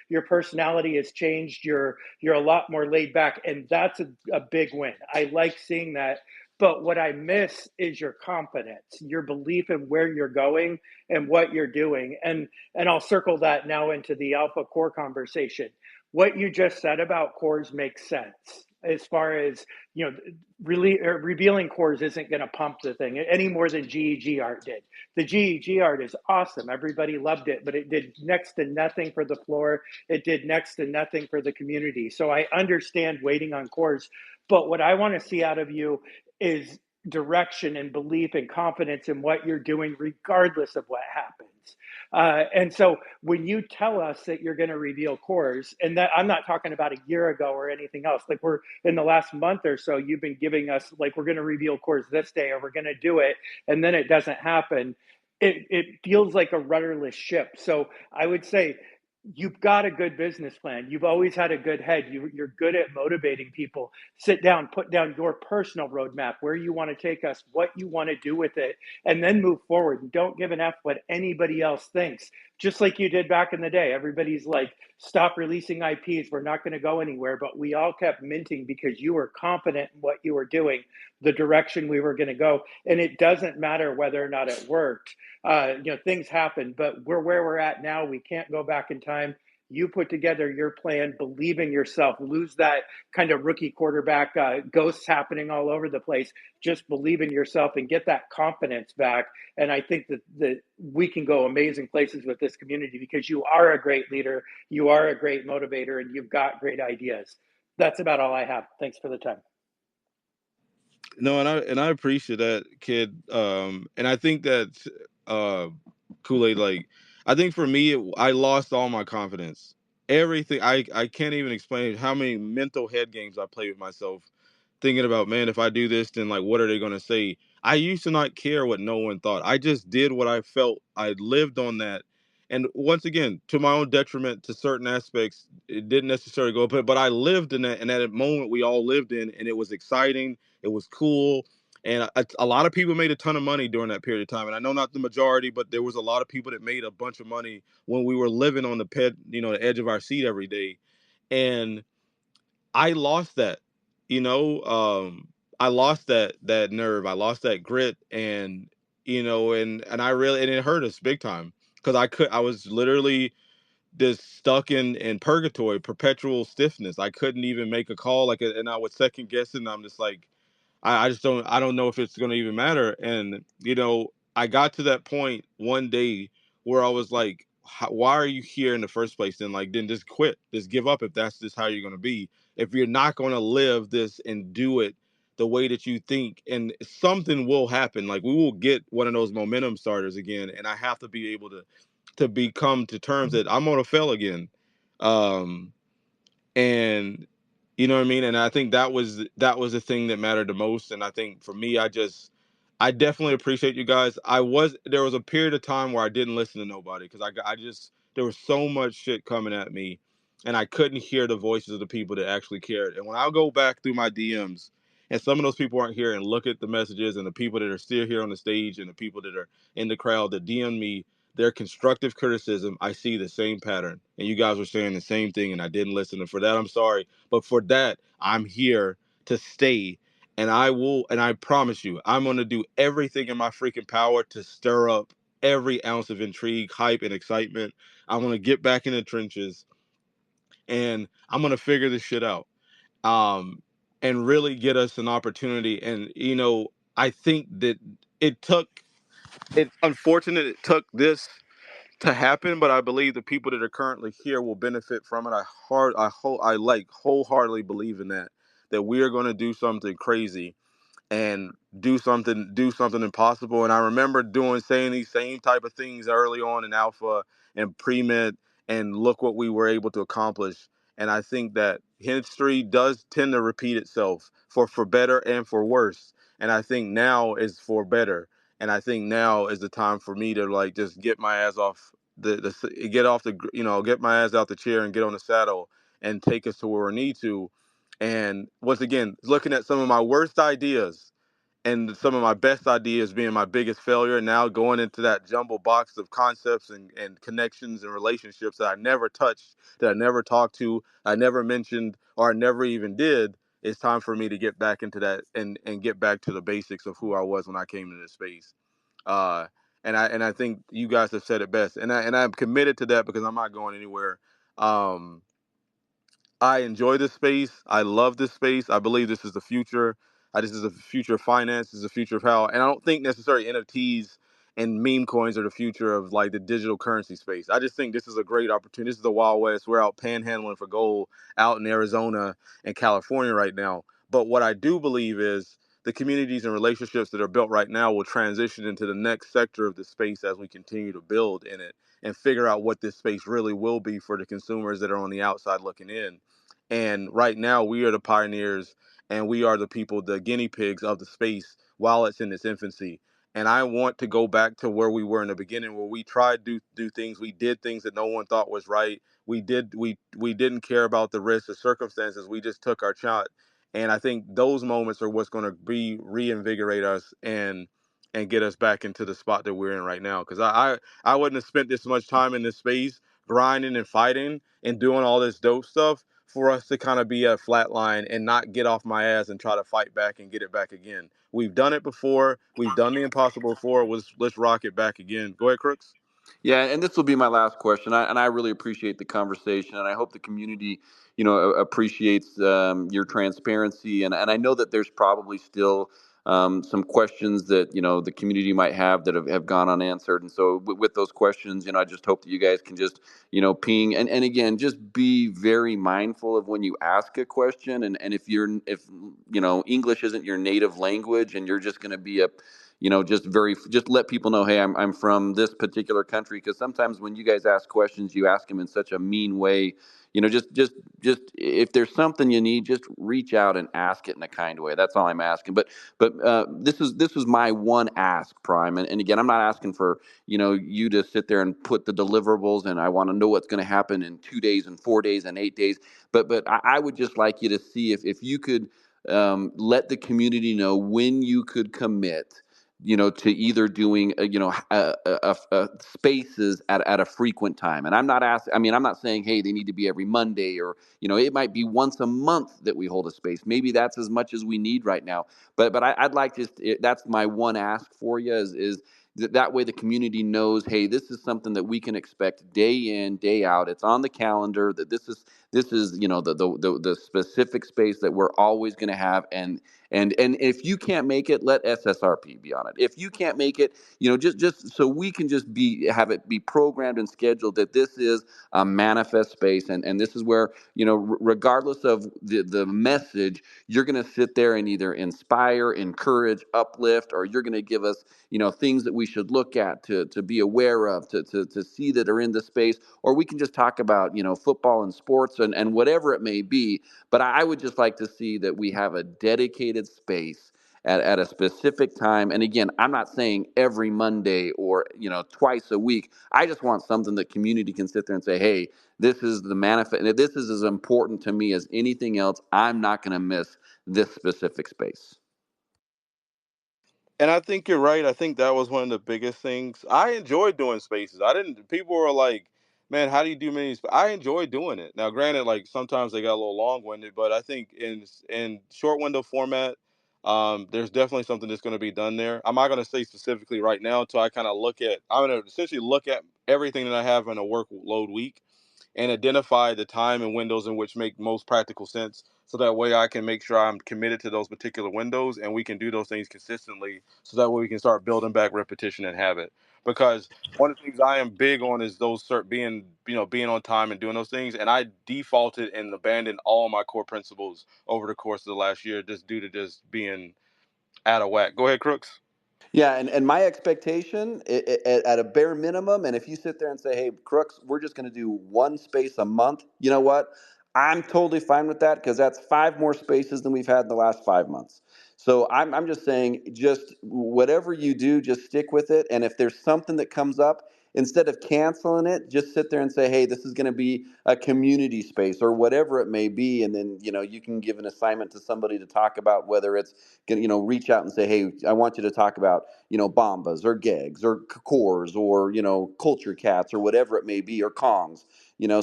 Your personality has changed. You're a lot more laid back, and that's a big win. I like seeing that. But what I miss is your confidence, your belief in where you're going and what you're doing. And I'll circle that now into the Alpha Core conversation. What you just said about cores makes sense. as far as, you know, really revealing cores isn't going to pump the thing any more than GEG art did. The GEG art is awesome. Everybody loved it, but it did next to nothing for the floor. It did next to nothing for the community. So I understand waiting on cores, but what I want to see out of you is direction and belief and confidence in what you're doing, regardless of what happens. And so when you tell us that you're going to reveal cores, and that I'm not talking about a year ago or anything else, like we're in the last month or so, you've been giving us like, we're going to reveal cores this day, or we're going to do it, and then it doesn't happen. It feels like a rudderless ship. So I would say you've got a good business plan. You've always had a good head. You're good at motivating people. Sit down, put down your personal roadmap, where you want to take us, what you want to do with it, and then move forward. And don't give an F what anybody else thinks. Just like you did back in the day. Everybody's like, stop releasing IPs. We're not going to go anywhere. But we all kept minting because you were confident in what you were doing, the direction we were going to go. And it doesn't matter whether or not it worked. Things happen, but we're where we're at now. We can't go back in time. You put together your plan, believe in yourself, lose that kind of rookie quarterback ghosts happening all over the place. Just believe in yourself and get that confidence back. And I think that we can go amazing places with this community because you are a great leader, you are a great motivator, and you've got great ideas. That's about all I have. Thanks for the time. No, and I appreciate that, kid. And I think that Kool-Aid, like, I think for me, I lost all my confidence. Everything, I can't even explain how many mental head games I played with myself, thinking about, man, if I do this, then like, what are they gonna say? I used to not care what no one thought. I just did what I felt. I lived on that. And once again, to my own detriment, to certain aspects, it didn't necessarily go, but I lived in that, and at a moment we all lived in, and it was exciting, it was cool, and a lot of people made a ton of money during that period of time. And I know not the majority, but there was a lot of people that made a bunch of money when we were living on the edge of our seat every day. And I lost that, you know, I lost that nerve, I lost that grit, and and I really, and it hurt us big time because I was literally just stuck in purgatory, perpetual stiffness. I couldn't even make a call, and I was second guessing. I'm just like, I just don't know if it's going to even matter. And I got to that point one day where I was like, why are you here in the first place? Then just quit, just give up if that's just how you're going to be. If you're not going to live this and do it the way that you think, and something will happen. Like, we will get one of those momentum starters again, and I have to be able to become to terms that I'm going to fail again. And you know what I mean? And I think that was the thing that mattered the most. And I think for me, I definitely appreciate you guys. There was a period of time where I didn't listen to nobody because I just, there was so much shit coming at me, and I couldn't hear the voices of the people that actually cared. And when I go back through my DMs, and some of those people aren't here, and look at the messages and the people that are still here on the stage and the people that are in the crowd that DM me their constructive criticism, I see the same pattern. And you guys were saying the same thing, and I didn't listen. And for that, I'm sorry. But for that, I'm here to stay. And I promise you, I'm going to do everything in my freaking power to stir up every ounce of intrigue, hype, and excitement. I'm going to get back in the trenches, and I'm going to figure this shit out. Um, and really get us an opportunity. And, I think that it's unfortunate it took this to happen, but I believe the people that are currently here will benefit from it. I wholeheartedly believe in that we are going to do something crazy and do something impossible. And I remember saying these same type of things early on in alpha and pre-med, and look what we were able to accomplish. And I think that history does tend to repeat itself for better and for worse. And I think now is for better. And I think now is the time for me to like just get my ass off get my ass out the chair and get on the saddle and take us to where we need to. And once again, looking at some of my worst ideas and some of my best ideas being my biggest failure, now going into that jumble box of concepts and connections and relationships that I never touched, that I never talked to, I never mentioned, or I never even did. It's time for me to get back into that and get back to the basics of who I was when I came into this space. Uh, and I think you guys have said it best, and I'm committed to that because I'm not going anywhere. Um, I enjoy this space. I love this space. I believe this is the future. This is the future of finance. This is the future of how, and I don't think necessarily NFTs and meme coins are the future of like the digital currency space. I just think this is a great opportunity. This is the Wild West. We're out panhandling for gold out in Arizona and California right now. But what I do believe is the communities and relationships that are built right now will transition into the next sector of the space as we continue to build in it and figure out what this space really will be for the consumers that are on the outside looking in. And right now, we are the pioneers and we are the people, the guinea pigs of the space while it's in its infancy. And I want to go back to where we were in the beginning, where we tried to do things, we did things that no one thought was right. We didn't care about the risks or circumstances. We just took our shot. And I think those moments are what's going to be reinvigorate us and get us back into the spot that we're in right now. Because I wouldn't have spent this much time in this space grinding and fighting and doing all this dope stuff for us to kind of be at flat line and not get off my ass and try to fight back and get it back again. We've done it before. We've done the impossible before. Let's rock it back again. Go ahead, Crooks. Yeah, and this will be my last question. And I really appreciate the conversation, and I hope the community, appreciates your transparency. And I know that there's probably still some questions that the community might have that have gone unanswered. And so with those questions, I just hope that you guys can just ping and again just be very mindful of when you ask a question. And if English isn't your native language and you're just going to be a just let people know, hey, I'm from this particular country, because sometimes when you guys ask questions, you ask them in such a mean way. Just if there's something you need, just reach out and ask it in a kind way. That's all I'm asking. But this was my one ask, Prime. And again, I'm not asking for you to sit there and put the deliverables, and I want to know what's going to happen in 2 days and 4 days and 8 days. But I would just like you to see if you could let the community know when you could commit to either doing, spaces at a frequent time. And I'm not asking, I mean, I'm not saying, hey, they need to be every Monday, or, it might be once a month that we hold a space. Maybe that's as much as we need right now. But I'd like that's my one ask for you is that way the community knows, hey, this is something that we can expect day in, day out. It's on the calendar that this is the specific space that we're always going to have. And if you can't make it, let SSRP be on it. If you can't make it, just so we can just have it be programmed and scheduled that this is a manifest space, and this is where regardless of the message, you're going to sit there and either inspire, encourage, uplift, or you're going to give us things that we should look at to be aware of, to see that are in the space, or we can just talk about football and sports and whatever it may be. But I would just like to see that we have a dedicated space at a specific time. And again, I'm not saying every Monday or twice a week. I just want something that community can sit there and say, hey, this is the manifest. And if this is as important to me as anything else, I'm not going to miss this specific space. And I think you're right. I think that was one of the biggest things. I enjoyed doing spaces. I didn't. People were like, "Man, how do you do many?" I enjoy doing it. Now, granted, like sometimes they got a little long winded, but I think in short window format, there's definitely something that's going to be done there. I'm not going to say specifically right now until I kind of look at. I'm going to essentially look at everything that I have in a workload week and identify the time and windows in which make most practical sense, so that way I can make sure I'm committed to those particular windows and we can do those things consistently, so that way we can start building back repetition and habit. Because one of the things I am big on is those being being on time and doing those things, and I defaulted and abandoned all my core principles over the course of the last year just due to just being out of whack. Go ahead, Crooks. Yeah, and my expectation at a bare minimum, and if you sit there and say, hey, Crooks, we're just going to do one space a month, you know what? I'm totally fine with that, because that's five more spaces than we've had in the last 5 months. So I'm just saying, just whatever you do, just stick with it. And if there's something that comes up, instead of canceling it, just sit there and say, hey, this is going to be a community space or whatever it may be. And then, you can give an assignment to somebody to talk about, whether it's reach out and say, hey, I want you to talk about, Bombas or Gegs or Cores or, Culture Cats or whatever it may be, or Kongs.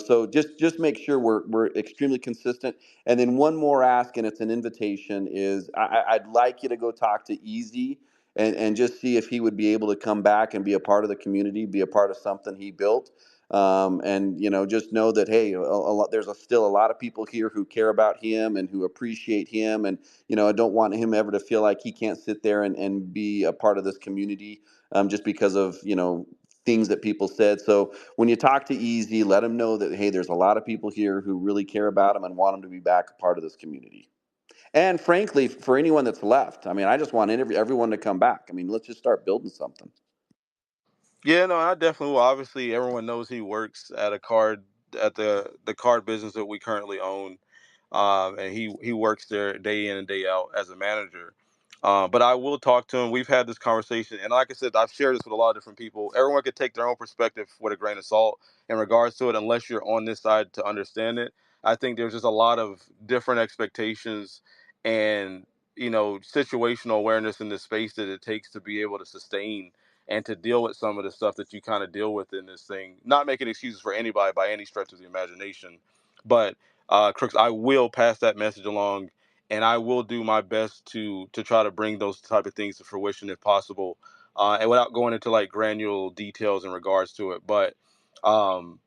So just make sure we're extremely consistent. And then one more ask, and it's an invitation, is I'd like you to go talk to Easy and just see if he would be able to come back and be a part of the community, be a part of something he built. And just know that, hey, there's still a lot of people here who care about him and who appreciate him, and I don't want him ever to feel like he can't sit there and be a part of this community, just because of things that people said. So when you talk to Easy, let him know that, hey, there's a lot of people here who really care about him and want him to be back a part of this community. And frankly, for anyone that's left, I mean, I just want everyone to come back. I mean, let's just start building something. Yeah, no, I definitely will. Obviously, everyone knows he works at the card business that we currently own, and he works there day in and day out as a manager. But I will talk to him. We've had this conversation, and like I said, I've shared this with a lot of different people. Everyone could take their own perspective with a grain of salt in regards to it, unless you're on this side to understand it. I think there's just a lot of different expectations and situational awareness in the space that it takes to be able to sustain and to deal with some of the stuff that you kind of deal with in this thing. Not making excuses for anybody by any stretch of the imagination, but Crooks, I will pass that message along, and I will do my best to try to bring those type of things to fruition if possible, and without going into like granular details in regards to it. But um,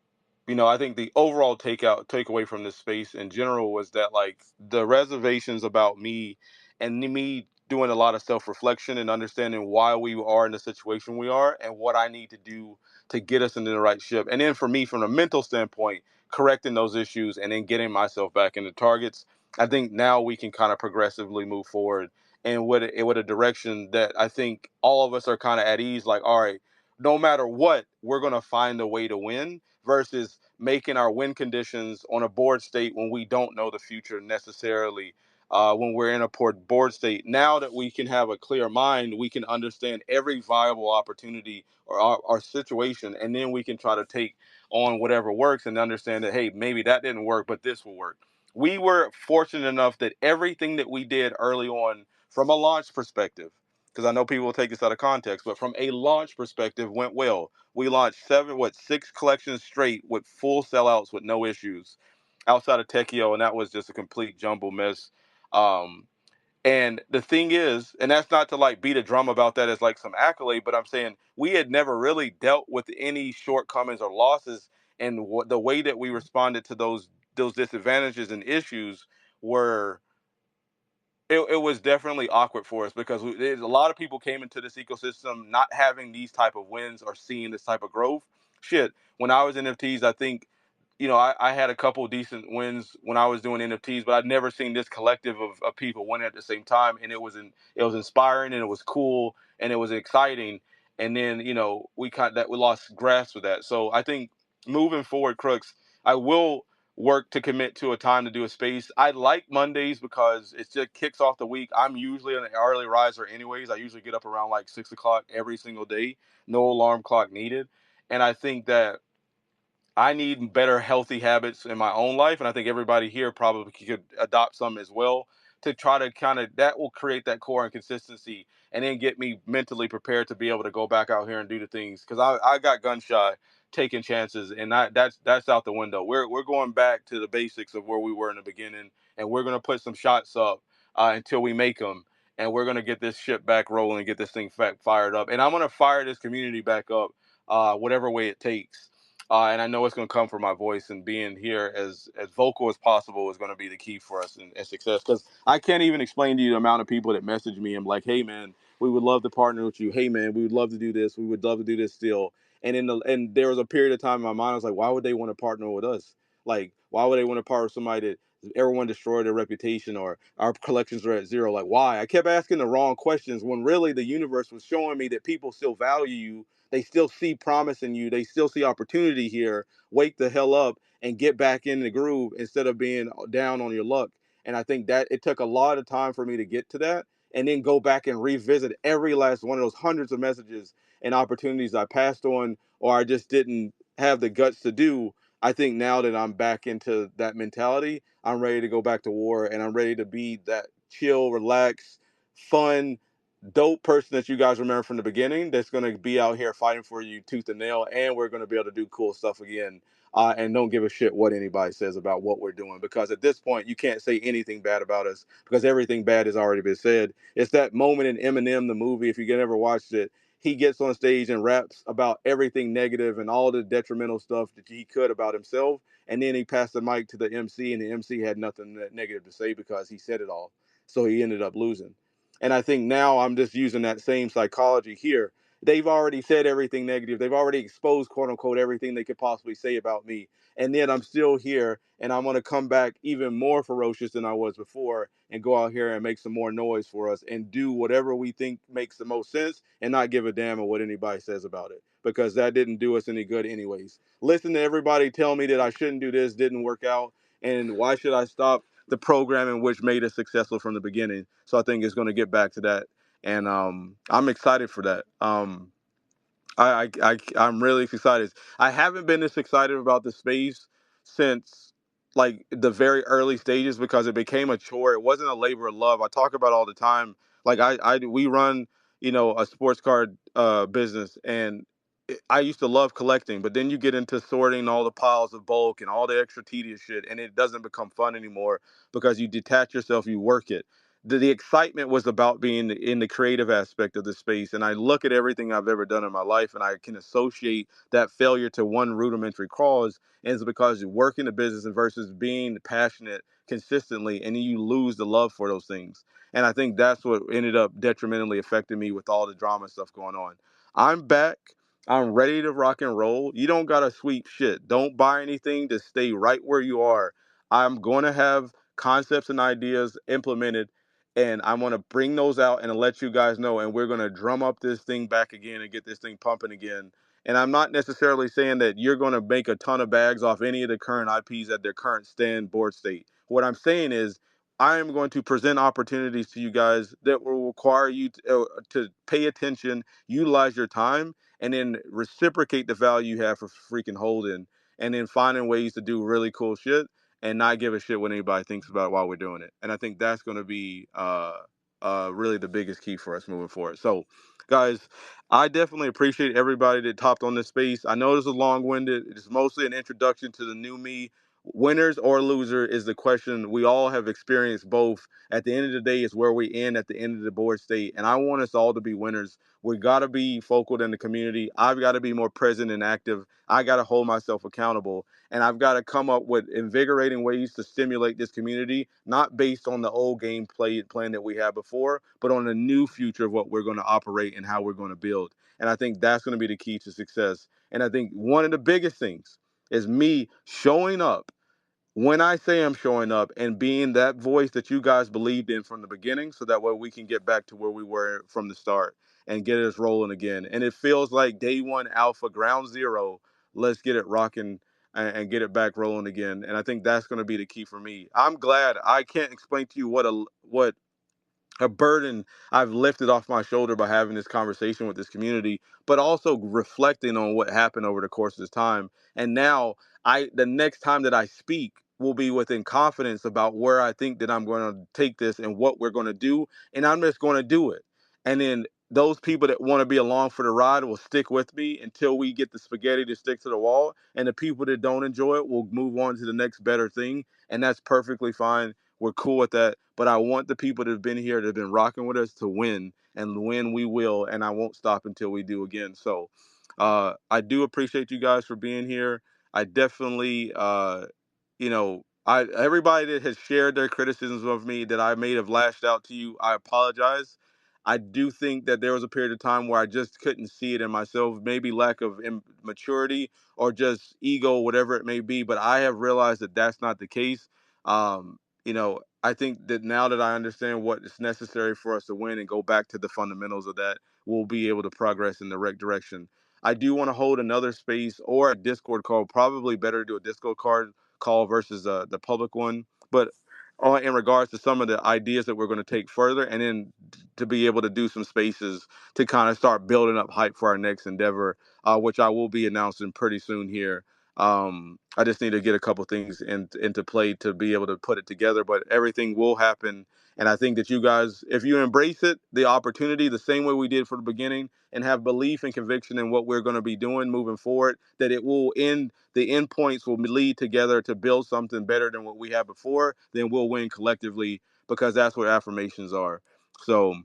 I think the overall takeaway from this space in general was that like the reservations about me and me doing a lot of self-reflection and understanding why we are in the situation we are and what I need to do to get us into the right ship. And then for me, from a mental standpoint, correcting those issues and then getting myself back into targets. I think now we can kind of progressively move forward and with a direction that I think all of us are kind of at ease. Like, all right, no matter what, we're gonna find a way to win versus making our win conditions on a board state when we don't know the future necessarily. When we're in a poor board state, now that we can have a clear mind, we can understand every viable opportunity or our situation, and then we can try to take on whatever works and understand that, hey, maybe that didn't work, but this will work. We were fortunate enough that everything that we did early on from a launch perspective, because I know people will take this out of context, but from a launch perspective went well. We launched six collections straight with full sellouts with no issues outside of Techio, and that was just a complete jumble mess. Um, and the thing is, and that's not to like beat a drum about that as like some accolade, but I'm saying we had never really dealt with any shortcomings or losses, and the way that we responded to those disadvantages and issues were it was definitely awkward for us because there's a lot of people came into this ecosystem not having these type of wins or seeing this type of growth. Shit, when I was in NFTs, I think I had a couple decent wins when I was doing NFTs, but I'd never seen this collective of people winning at the same time, and it was inspiring and it was cool and it was exciting. And then we lost grasp of that. So I think moving forward, Crooks, I will work to commit to a time to do a space. I like Mondays because it just kicks off the week. I'm usually an early riser anyways. I usually get up around like 6 o'clock every single day, no alarm clock needed. And I think that I need better healthy habits in my own life, and I think everybody here probably could adopt some as well to try to kind of that will create that core and consistency, and then get me mentally prepared to be able to go back out here and do the things because I got gun shy taking chances, and that's out the window. We're going back to the basics of where we were in the beginning, and we're gonna put some shots up until we make them, and we're gonna get this ship back rolling and get this thing fired up, and I'm gonna fire this community back up, whatever way it takes. And I know it's going to come from my voice, and being here as vocal as possible is going to be the key for us and success. Because I can't even explain to you the amount of people that message me and like, "Hey man, we would love to partner with you. Hey man, we would love to do this. We would love to do this still." And there was a period of time in my mind I was like, "Why would they want to partner with us? Like, why would they want to partner with somebody that everyone destroyed their reputation or our collections are at zero? Like, why?" I kept asking the wrong questions when really the universe was showing me that people still value you, they still see promise in you. They still see opportunity here. Wake the hell up and get back in the groove instead of being down on your luck. And I think that it took a lot of time for me to get to that and then go back and revisit every last one of those hundreds of messages and opportunities I passed on or I just didn't have the guts to do. I think now that I'm back into that mentality, I'm ready to go back to war and I'm ready to be that chill, relaxed, fun, dope person that you guys remember from the beginning that's going to be out here fighting for you tooth and nail, and we're going to be able to do cool stuff again, and don't give a shit what anybody says about what we're doing, because at this point you can't say anything bad about us because everything bad has already been said. It's that moment in Eminem the movie, if you ever watched it, he gets on stage and raps about everything negative and all the detrimental stuff that he could about himself. And then he passed the mic to the MC, and the MC had nothing negative to say because he said it all. So he ended up losing. And I think now I'm just using that same psychology here. They've already said everything negative. They've already exposed, quote unquote, everything they could possibly say about me. And then I'm still here, and I'm going to come back even more ferocious than I was before and go out here and make some more noise for us and do whatever we think makes the most sense and not give a damn of what anybody says about it, because that didn't do us any good anyways. Listen to everybody tell me that I shouldn't do this, didn't work out, and why should I stop the programming which made us successful from the beginning? So I think it's going to get back to that, and I'm excited for that. I'm really excited. I haven't been this excited about the space since like the very early stages because it became a chore. It wasn't a labor of love. I talk about all the time. Like we run, a sports card business, and I used to love collecting, but then you get into sorting all the piles of bulk and all the extra tedious shit, and it doesn't become fun anymore because you detach yourself, you work it. The excitement was about being in the creative aspect of the space. And I look at everything I've ever done in my life and I can associate that failure to one rudimentary cause. And it's because you work in the business versus being passionate consistently, and then you lose the love for those things. And I think that's what ended up detrimentally affecting me with all the drama stuff going on. I'm back. I'm ready to rock and roll. You don't got to sweep shit. Don't buy anything. Just stay right where you are. I'm going to have concepts and ideas implemented, and I'm gonna bring those out and let you guys know. And we're gonna drum up this thing back again and get this thing pumping again. And I'm not necessarily saying that you're gonna make a ton of bags off any of the current IPs at their current stand board state. What I'm saying is, I am going to present opportunities to you guys that will require you to pay attention, utilize your time, and then reciprocate the value you have for freaking holding, and then finding ways to do really cool shit and not give a shit what anybody thinks about it while we're doing it. And I think that's going to be really the biggest key for us moving forward. So, guys, I definitely appreciate everybody that topped on this space. I know this is long-winded. It's mostly an introduction to the new me. Winners or loser is the question. We all have experienced both. At the end of the day, it's where we end at the end of the board state. And I want us all to be winners. We got to be focal in the community. I've got to be more present and active. I got to hold myself accountable, and I've got to come up with invigorating ways to stimulate this community, not based on the old game plan that we had before, but on the new future of what we're going to operate and how we're going to build. And I think that's going to be the key to success. And I think one of the biggest things is me showing up when I say I'm showing up and being that voice that you guys believed in from the beginning, so that way we can get back to where we were from the start and get us rolling again. And it feels like day one alpha, ground zero. Let's get it rocking and get it back rolling again. And I think that's going to be the key for me. I'm glad. I can't explain to you what a burden I've lifted off my shoulder by having this conversation with this community, but also reflecting on what happened over the course of this time. And now the next time that I speak will be within confidence about where I think that I'm going to take this and what we're going to do. And I'm just going to do it. And then those people that want to be along for the ride will stick with me until we get the spaghetti to stick to the wall. And the people that don't enjoy it will move on to the next better thing. And that's perfectly fine. We're cool with that. But I want the people that have been here, that have been rocking with us, to win. And win we will. And I won't stop until we do again. So I do appreciate you guys for being here. I definitely, everybody that has shared their criticisms of me that I may have lashed out to you, I apologize. I do think that there was a period of time where I just couldn't see it in myself, maybe lack of maturity or just ego, whatever it may be. But I have realized that that's not the case. I think that now that I understand what is necessary for us to win and go back to the fundamentals of that, we'll be able to progress in the right direction. I do want to hold another space or a Discord call. Probably better to do a Discord call versus the public one. But in regards to some of the ideas that we're going to take further, and then to be able to do some spaces to kind of start building up hype for our next endeavor, which I will be announcing pretty soon here. I just need to get a couple things into play to be able to put it together, but everything will happen. And I think that you guys, if you embrace it, the opportunity, the same way we did from the beginning, and have belief and conviction in what we're going to be doing moving forward, that it will end, the end points will lead together to build something better than what we had before, then we'll win collectively, because that's what affirmations are. So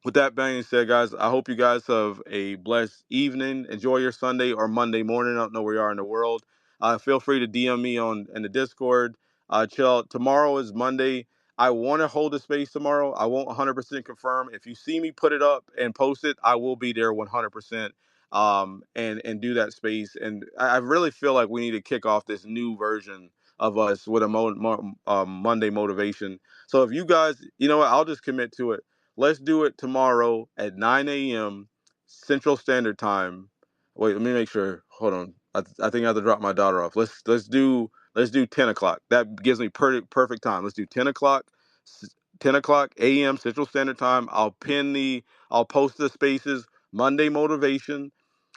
with that being said, guys, I hope you guys have a blessed evening. Enjoy your Sunday or Monday morning. I don't know where you are in the world. Feel free to DM me on in the Discord. Chill. Tomorrow is Monday. I want to hold a space tomorrow. I won't 100% confirm. If you see me put it up and post it, I will be there 100%. And do that space. And I really feel like we need to kick off this new version of us with a Monday motivation. So if you guys, you know what, I'll just commit to it. Let's do it tomorrow at 9 a.m. Central Standard Time. Wait, let me make sure. Hold on. I think I have to drop my daughter off. Let's do 10 o'clock. That gives me perfect time. Let's do 10 o'clock. 10 o'clock a.m. Central Standard Time. I'll post the spaces. Monday motivation.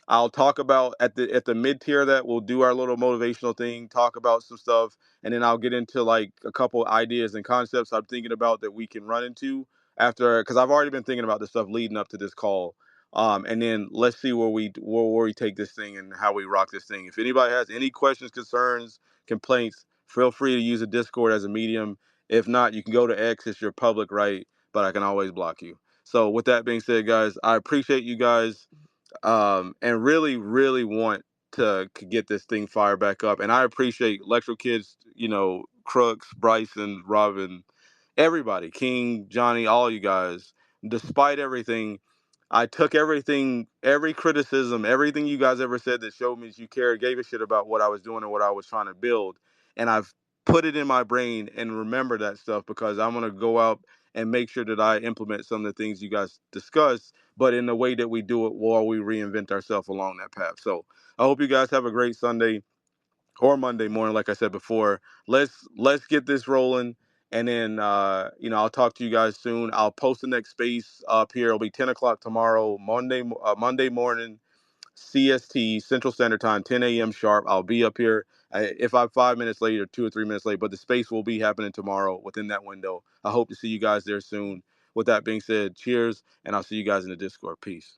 I'll talk about at the mid tier that we'll do our little motivational thing, talk about some stuff, and then I'll get into like a couple ideas and concepts I'm thinking about that we can run into after, because I've already been thinking about this stuff leading up to this call. And then let's see where we take this thing and how we rock this thing. If anybody has any questions, concerns, complaints, feel free to use a Discord as a medium. If not, you can go to X. It's your public right, but I can always block you. So with that being said, guys, I appreciate you guys, and really, really want to get this thing fired back up. And I appreciate Electro Kids, Crooks, Bryson, Robin, everybody, King, Johnny, all you guys. Despite everything, I took everything, every criticism, everything you guys ever said that showed me that you cared, gave a shit about what I was doing and what I was trying to build. And I've put it in my brain and remember that stuff, because I'm going to go out and make sure that I implement some of the things you guys discussed, but in the way that we do it while we reinvent ourselves along that path. So I hope you guys have a great Sunday or Monday morning. Like I said before, let's get this rolling. And then I'll talk to you guys soon. I'll post the next space up here. It'll be 10 o'clock tomorrow, Monday morning, CST, Central Standard Time, 10 a.m. sharp. I'll be up here. If I'm 5 minutes late or 2 or 3 minutes late, but the space will be happening tomorrow within that window. I hope to see you guys there soon. With that being said, cheers, and I'll see you guys in the Discord. Peace.